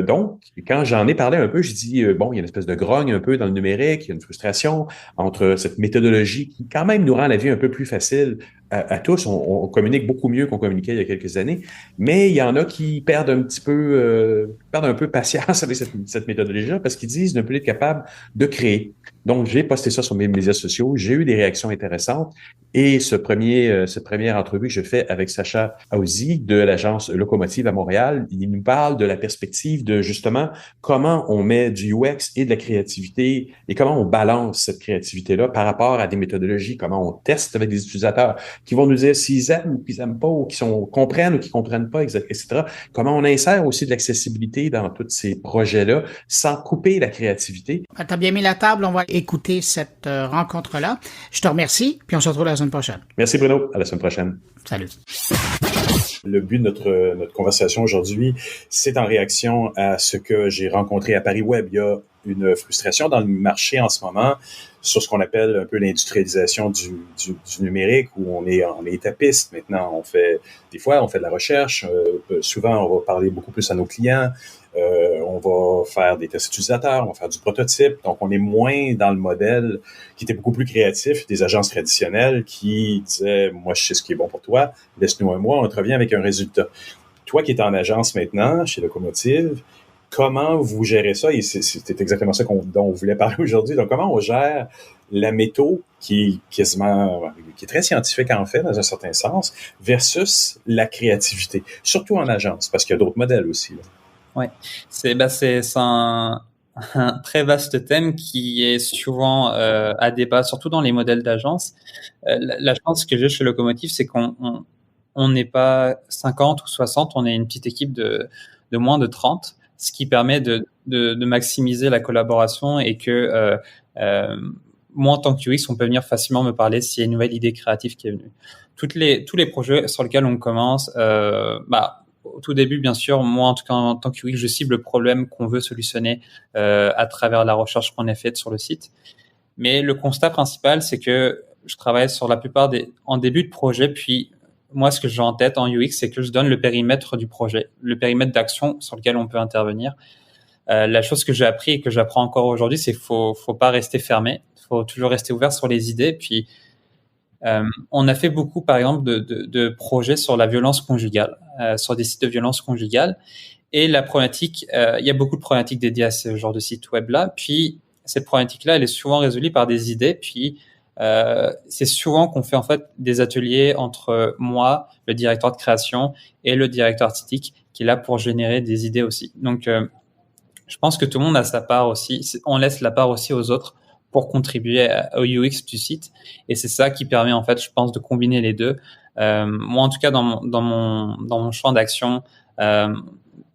donc, quand j'en ai parlé un peu, j'ai dit, bon, il y a une espèce de grogne un peu dans le numérique, il y a une frustration entre cette méthodologie qui quand même nous rend la vie un peu plus facile à tous. On communique beaucoup mieux qu'on communiquait il y a quelques années, mais il y en a qui perdent un peu patience avec cette méthodologie-là parce qu'ils disent ne plus être capable de créer. Donc, j'ai posté ça sur mes médias sociaux, j'ai eu des réactions intéressantes. Et cette première entrevue que je fais avec Sacha Aouzi de l'agence Locomotive à Montréal, il nous parle de la perspective de justement comment on met du UX et de la créativité et comment on balance cette créativité-là par rapport à des méthodologies, comment on teste avec des utilisateurs qui vont nous dire s'ils aiment ou qu'ils aiment pas ou comprennent ou qu'ils comprennent pas, etc. Comment on insère aussi de l'accessibilité dans tous ces projets-là sans couper la créativité. Tu as bien mis la table, on va écouter cette rencontre-là. Je te remercie, puis on se retrouve la semaine prochaine. Merci Bruno, à la semaine prochaine. Salut. Le but de notre conversation aujourd'hui, c'est en réaction à ce que j'ai rencontré à Paris Web. Il y a une frustration dans le marché en ce moment sur ce qu'on appelle un peu l'industrialisation du numérique, où on est étapiste maintenant. On fait de la recherche. Souvent, on va parler beaucoup plus à nos clients. On va faire des tests utilisateurs, on va faire du prototype. Donc, on est moins dans le modèle qui était beaucoup plus créatif des agences traditionnelles qui disaient « Moi, je sais ce qui est bon pour toi, laisse-nous un mois, on te revient avec un résultat. » Toi qui es en agence maintenant, chez Locomotive, comment vous gérez ça? Et c'était exactement ça dont on voulait parler aujourd'hui. Donc, comment on gère la métho qui est très scientifique en fait, dans un certain sens, versus la créativité, surtout en agence, parce qu'il y a d'autres modèles aussi, là. Ouais, c'est un très vaste thème qui est souvent à débat, surtout dans les modèles d'agence. La chance que j'ai chez Locomotive, c'est qu'on n'est pas 50 ou 60, on est une petite équipe de moins de 30, ce qui permet de maximiser la collaboration et que moi, en tant que UX, on peut venir facilement me parler s'il y a une nouvelle idée créative qui est venue. Tous les projets sur lesquels on commence, au tout début, bien sûr, moi, en tout cas, en tant que UX, je cible le problème qu'on veut solutionner à travers la recherche qu'on a faite sur le site. Mais le constat principal, c'est que je travaille sur la plupart en début de projet, puis moi, ce que j'ai en tête en UX, c'est que je donne le périmètre du projet, le périmètre d'action sur lequel on peut intervenir. La chose que j'ai appris et que j'apprends encore aujourd'hui, c'est qu'il faut pas rester fermé, il faut toujours rester ouvert sur les idées, puis on a fait beaucoup, par exemple, de projets sur la violence conjugale, sur des sites de violence conjugale. Et la problématique, il y a beaucoup de problématiques dédiées à ce genre de site web-là. Puis, cette problématique-là, elle est souvent résolue par des idées. Puis, c'est souvent qu'on fait en fait des ateliers entre moi, le directeur de création, et le directeur artistique, qui est là pour générer des idées aussi. Donc, je pense que tout le monde a sa part aussi. On laisse la part aussi aux autres pour contribuer au UX du site. Et c'est ça qui permet, en fait, je pense, de combiner les deux. Moi, en tout cas, dans mon champ d'action,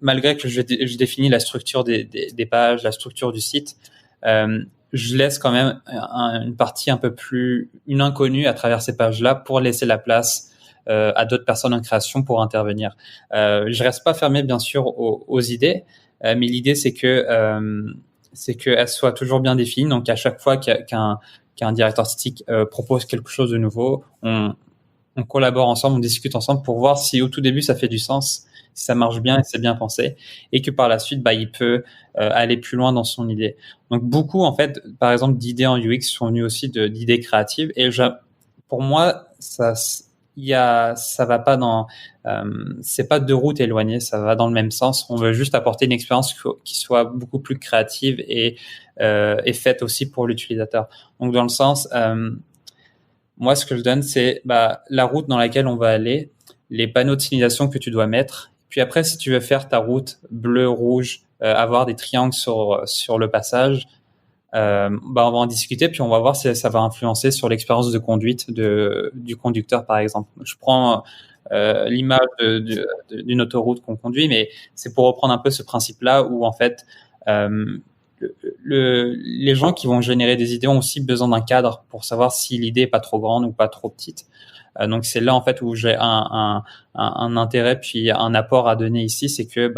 malgré que je définis la structure des pages, la structure du site, je laisse quand même une partie un peu plus, une inconnue à travers ces pages-là pour laisser la place à d'autres personnes en création pour intervenir. Je reste pas fermé, bien sûr, aux idées, mais l'idée, c'est qu'elle soit toujours bien définie. Donc, à chaque fois qu'un directeur artistique propose quelque chose de nouveau, on collabore ensemble, on discute ensemble pour voir si au tout début, ça fait du sens, si ça marche bien et c'est bien pensé, et que par la suite, il peut aller plus loin dans son idée. Donc, beaucoup, en fait, par exemple, d'idées en UX sont venues aussi d'idées créatives. Et pour moi, ça va pas c'est pas deux routes éloignées, ça va dans le même sens. On veut juste apporter une expérience qui soit beaucoup plus créative et faite aussi pour l'utilisateur. Donc, dans le sens, moi, ce que je donne, c'est la route dans laquelle on va aller, les panneaux de signalisation que tu dois mettre. Puis après, si tu veux faire ta route bleu, rouge, avoir des triangles sur le passage, on va en discuter, puis on va voir si ça va influencer sur l'expérience de conduite du conducteur, par exemple. Je prends l'image d'une autoroute qu'on conduit, mais c'est pour reprendre un peu ce principe-là où, en fait, les gens qui vont générer des idées ont aussi besoin d'un cadre pour savoir si l'idée est pas trop grande ou pas trop petite. Donc c'est là en fait où j'ai un intérêt puis un apport à donner ici, c'est que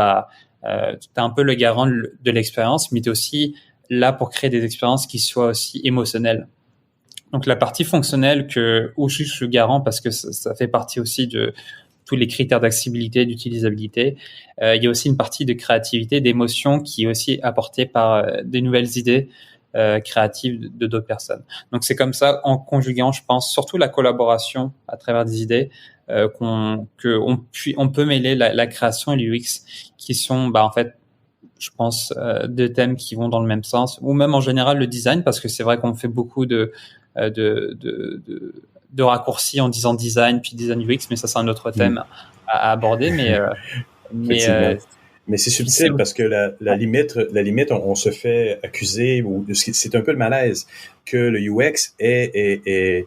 t'es un peu le garant de l'expérience, mais t'es aussi là pour créer des expériences qui soient aussi émotionnelles. Donc la partie fonctionnelle où je suis garant parce que ça fait partie aussi de tous les critères d'accessibilité, d'utilisabilité. Il y a aussi une partie de créativité, d'émotion qui est aussi apportée par des nouvelles idées créatives de d'autres personnes. Donc c'est comme ça, en conjuguant, je pense, surtout la collaboration à travers des idées, on peut mêler la création et l'UX qui sont, en fait, je pense, deux thèmes qui vont dans le même sens, ou même en général le design, parce que c'est vrai qu'on fait beaucoup de raccourcis en disant design puis design UX, mais ça c'est un autre thème à aborder. Mais c'est subtil parce que la limite, on se fait accuser, ou c'est un peu le malaise, que le UX est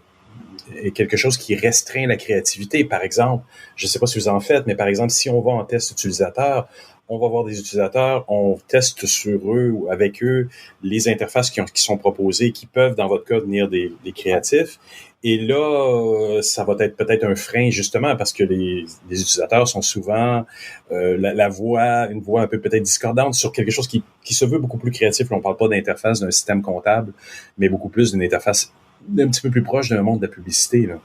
quelque chose qui restreint la créativité. Par exemple, je ne sais pas si vous en faites, mais par exemple, si on va en test utilisateur, on va voir des utilisateurs, on teste sur eux ou avec eux les interfaces qui sont proposées, qui peuvent, dans votre cas, venir des créatifs. Et là, ça va être peut-être un frein, justement, parce que les utilisateurs sont souvent une voix un peu peut-être discordante sur quelque chose qui se veut beaucoup plus créatif. Là, on ne parle pas d'interface d'un système comptable, mais beaucoup plus d'une interface un petit peu plus proche d'un monde de la publicité, là.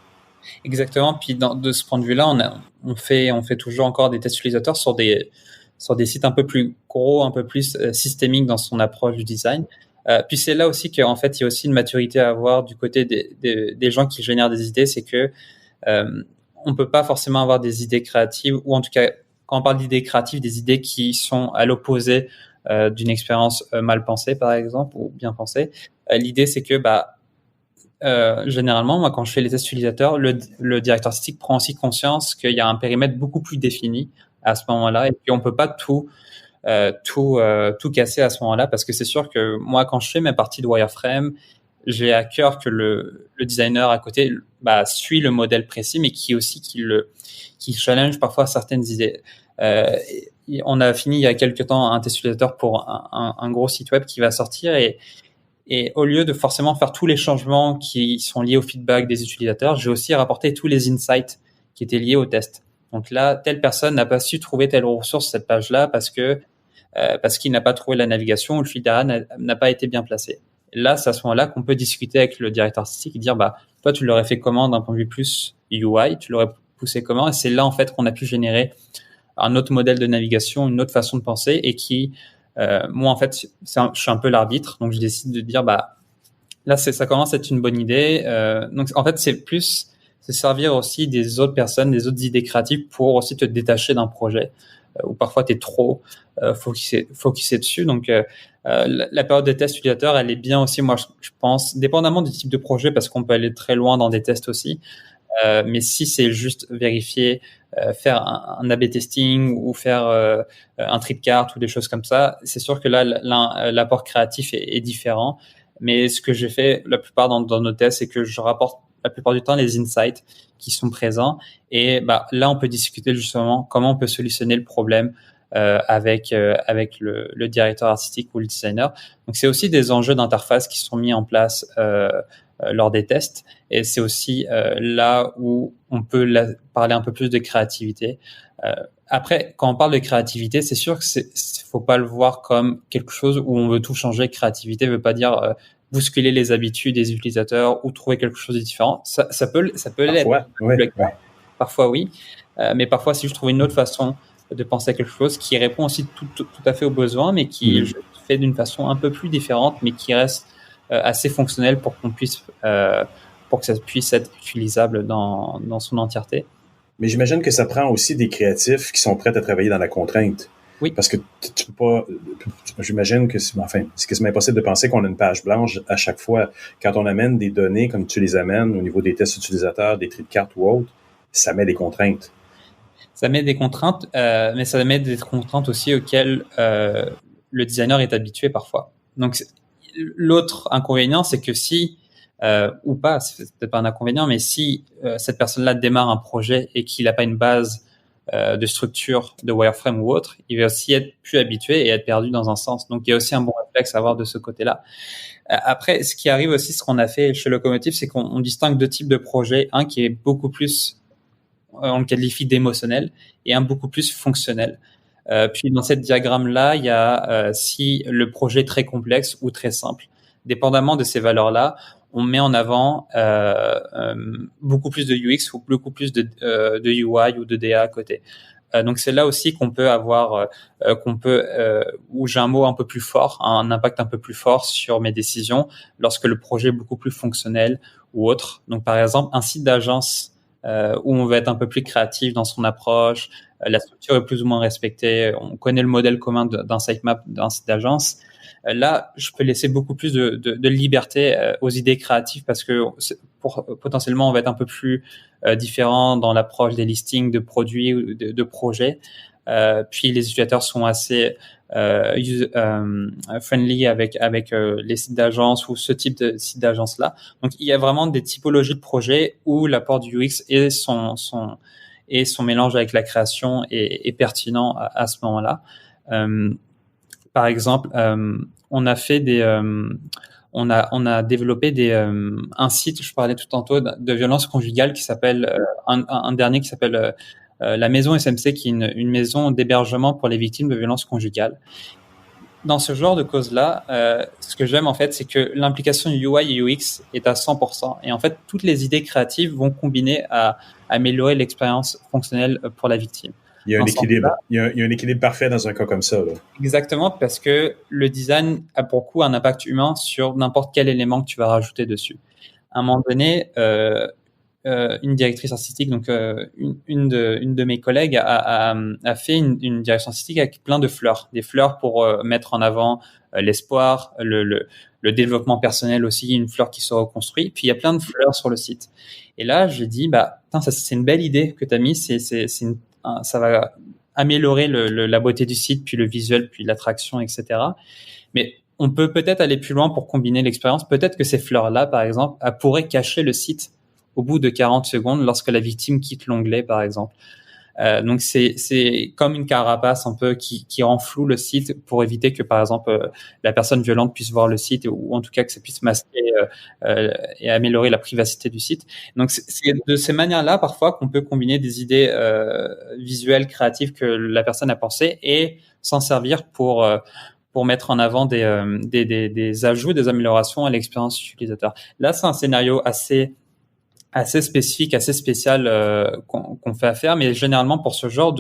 Exactement. Puis de ce point de vue-là, on fait toujours encore des tests utilisateurs sur des sites un peu plus gros, un peu plus systémiques dans son approche du design. Puis c'est là aussi qu'en fait, il y a aussi une maturité à avoir du côté des gens qui génèrent des idées. C'est que on peut pas forcément avoir des idées créatives, ou en tout cas, quand on parle d'idées créatives, des idées qui sont à l'opposé d'une expérience mal pensée, par exemple, ou bien pensée. L'idée, c'est que généralement, moi, quand je fais les tests utilisateurs, le directeur artistique prend aussi conscience qu'il y a un périmètre beaucoup plus défini à ce moment-là, et puis on peut pas tout casser à ce moment-là, parce que c'est sûr que moi, quand je fais mes parties de wireframe, j'ai à cœur que le designer à côté suit le modèle précis, mais qui challenge parfois certaines idées. On a fini il y a quelques temps un test utilisateur pour un gros site web qui va sortir, et au lieu de forcément faire tous les changements qui sont liés au feedback des utilisateurs, j'ai aussi rapporté tous les insights qui étaient liés au test. Donc là, telle personne n'a pas su trouver telle ressource sur cette page-là parce qu'il n'a pas trouvé la navigation, ou le fil derrière n'a pas été bien placé. Et là, c'est à ce moment-là qu'on peut discuter avec le directeur artistique et dire, toi, tu l'aurais fait comment d'un point de vue plus UI, tu l'aurais poussé comment? Et c'est là, en fait, qu'on a pu générer un autre modèle de navigation, une autre façon de penser, et qui, moi, en fait, je suis un peu l'arbitre, donc je décide de dire, là, ça commence à être une bonne idée. Donc, en fait, c'est servir aussi des autres personnes, des autres idées créatives pour aussi te détacher d'un projet où parfois tu es trop focusé dessus. Donc, la période des tests utilisateurs, elle est bien aussi, moi, je pense, dépendamment du type de projet, parce qu'on peut aller très loin dans des tests aussi. Mais si c'est juste vérifier, faire un A/B testing ou faire un trip cart ou des choses comme ça, c'est sûr que là, l'apport créatif est différent. Mais ce que j'ai fait la plupart dans nos tests, c'est que je rapporte la plupart du temps les insights qui sont présents. Et là, on peut discuter justement comment on peut solutionner le problème avec le directeur artistique ou le designer. Donc, c'est aussi des enjeux d'interface qui sont mis en place lors des tests. Et c'est aussi là où on peut parler un peu plus de créativité. Après, quand on parle de créativité, c'est sûr que faut pas le voir comme quelque chose où on veut tout changer. Créativité veut pas dire bousculer les habitudes des utilisateurs ou trouver quelque chose de différent. Ça peut l'être. Ouais. Parfois, oui. Mais parfois, c'est juste trouver une autre façon de penser à quelque chose qui répond aussi tout à fait aux besoins, mais qui est fait d'une façon un peu plus différente, mais qui reste assez fonctionnelle pour que ça puisse être utilisable dans son entièreté. Mais j'imagine que ça prend aussi des créatifs qui sont prêts à travailler dans la contrainte. Oui. Parce que tu peux pas, j'imagine que c'est quasiment impossible de penser qu'on a une page blanche à chaque fois. Quand on amène des données comme tu les amènes au niveau des tests utilisateurs, des trip cartes ou autres, ça met des contraintes. Ça met des contraintes, mais ça met des contraintes aussi auxquelles le designer est habitué parfois. Donc, l'autre inconvénient, c'est que si, ou pas, c'est peut-être pas un inconvénient, mais si cette personne-là démarre un projet et qu'il n'a pas une base de structure de wireframe ou autre, il va aussi être plus habitué et être perdu dans un sens. Donc, il y a aussi un bon réflexe à avoir de ce côté-là. Après, ce qui arrive aussi, ce qu'on a fait chez Locomotive, c'est qu'on distingue deux types de projets. Un qui est beaucoup plus, on le qualifie d'émotionnel, et un beaucoup plus fonctionnel. Puis dans cette diagramme-là, il y a si le projet est très complexe ou très simple. Dépendamment de ces valeurs-là, on met en avant beaucoup plus de UX ou beaucoup plus de UI ou de DA à côté. Donc c'est là aussi qu'on peut avoir, où j'ai un mot un peu plus fort, un impact un peu plus fort sur mes décisions lorsque le projet est beaucoup plus fonctionnel ou autre. Donc par exemple, un site d'agence où on va être un peu plus créatif dans son approche, la structure est plus ou moins respectée, on connaît le modèle commun d'un sitemap, d'un site d'agence. Là, je peux laisser beaucoup plus de liberté aux idées créatives parce que potentiellement, on va être un peu plus différent dans l'approche des listings de produits ou de projets. Puis les utilisateurs sont assez friendly avec les sites d'agence ou ce type de site d'agence-là. Donc, il y a vraiment des typologies de projets où l'apport du UX et son mélange avec la création est pertinent à ce moment-là. Par exemple, on a fait on a développé un site, je parlais tout tantôt, de violence conjugale qui s'appelle un dernier qui s'appelle la maison SMC, qui est une maison d'hébergement pour les victimes de violences conjugales. Dans ce genre de cause-là, ce que j'aime en fait, c'est que l'implication UI et UX est à 100%. Et en fait, toutes les idées créatives vont combiner à améliorer l'expérience fonctionnelle pour la victime. Il y a un équilibre. Il y a un équilibre parfait dans un cas comme ça, là. Exactement, parce que le design a pour coup un impact humain sur n'importe quel élément que tu vas rajouter dessus. À un moment donné, une directrice artistique, donc une de mes collègues a fait une direction artistique avec plein de fleurs, des fleurs pour mettre en avant l'espoir, le développement personnel aussi, une fleur qui se reconstruit. Puis il y a plein de fleurs sur le site. Et là, je dis, ça c'est une belle idée que tu as mis, ça va améliorer la beauté du site, puis le visuel, puis l'attraction, etc. Mais on peut peut-être aller plus loin pour combiner l'expérience. Peut-être que ces fleurs-là, par exemple, elles pourraient cacher le site au bout de 40 secondes lorsque la victime quitte l'onglet, par exemple. Donc, c'est comme une carapace un peu qui rend flou le site pour éviter que, par exemple, la personne violente puisse voir le site ou en tout cas que ça puisse masquer et améliorer la privacité du site. Donc, c'est de ces manières-là, parfois, qu'on peut combiner des idées visuelles, créatives que la personne a pensées et s'en servir pour mettre en avant des ajouts, des améliorations à l'expérience utilisateur. Là, c'est un scénario assez spécifique, assez spécial qu'on fait affaire, mais généralement pour ce genre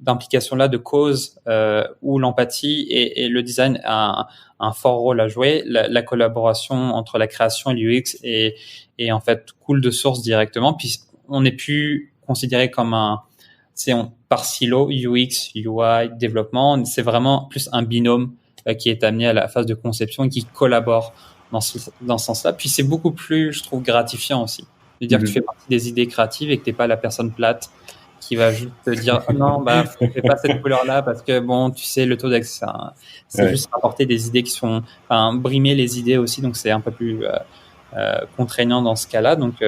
d'implication-là, de cause où l'empathie et le design a un fort rôle à jouer, la collaboration entre la création et l'UX est en fait coule de source directement, puis on n'est plus considéré comme par silo, UX, UI, développement, c'est vraiment plus un binôme qui est amené à la phase de conception et qui collabore dans ce sens-là. Puis c'est beaucoup plus, je trouve, gratifiant aussi. De dire que tu fais partie des idées créatives et que t'es pas la personne plate qui va juste te dire non, fais pas cette couleur-là parce que bon, tu sais, le taux d'accès, c'est juste apporter des idées qui sont, brimer les idées aussi, donc c'est un peu plus contraignant dans ce cas-là. Donc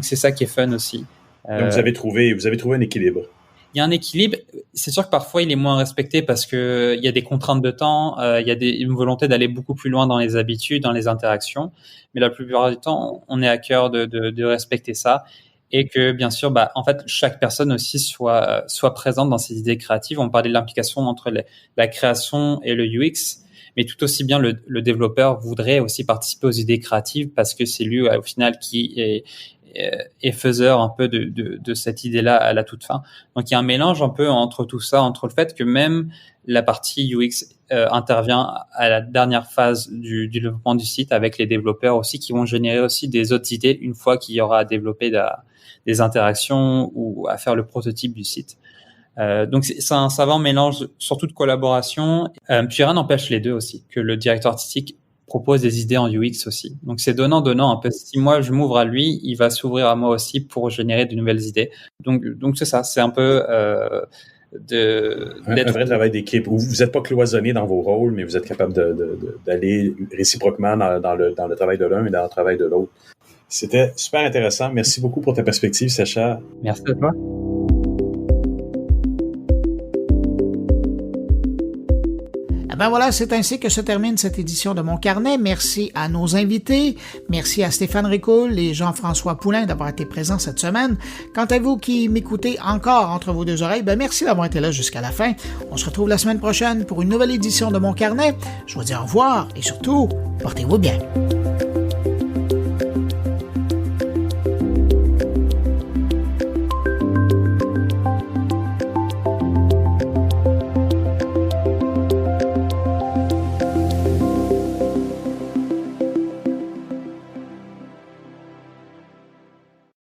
c'est ça qui est fun aussi. Donc vous avez trouvé un équilibre. Il y a un équilibre. C'est sûr que parfois il est moins respecté parce que il y a des contraintes de temps, il y a une volonté d'aller beaucoup plus loin dans les habitudes, dans les interactions. Mais la plupart du temps, on est à cœur de respecter ça et que bien sûr, en fait, chaque personne aussi soit présente dans ces idées créatives. On parlait de l'implication entre la création et le UX, mais tout aussi bien le développeur voudrait aussi participer aux idées créatives parce que c'est lui au final qui est faiseur un peu de cette idée-là à la toute fin. Donc il y a un mélange un peu entre tout ça, entre le fait que même la partie UX intervient à la dernière phase du développement du site avec les développeurs aussi qui vont générer aussi des autres idées une fois qu'il y aura à développer des interactions ou à faire le prototype du site. Donc c'est un savant mélange surtout de collaboration. Puis rien n'empêche les deux aussi, que le directeur artistique propose des idées en UX aussi. Donc c'est donnant un peu. Si moi je m'ouvre à lui, il va s'ouvrir à moi aussi pour générer de nouvelles idées. Donc c'est ça, c'est un peu un vrai travail d'équipe où vous n'êtes pas cloisonné dans vos rôles, mais vous êtes capable d'aller réciproquement dans le travail de l'un et dans le travail de l'autre. C'était super intéressant. Merci beaucoup pour ta perspective, Sacha. Merci à toi. Voilà, c'est ainsi que se termine cette édition de Mon Carnet. Merci à nos invités. Merci à Stéphane Ricoul et Jean-François Poulain d'avoir été présents cette semaine. Quant à vous qui m'écoutez encore entre vos deux oreilles, merci d'avoir été là jusqu'à la fin. On se retrouve la semaine prochaine pour une nouvelle édition de Mon Carnet. Je vous dis au revoir et surtout, portez-vous bien.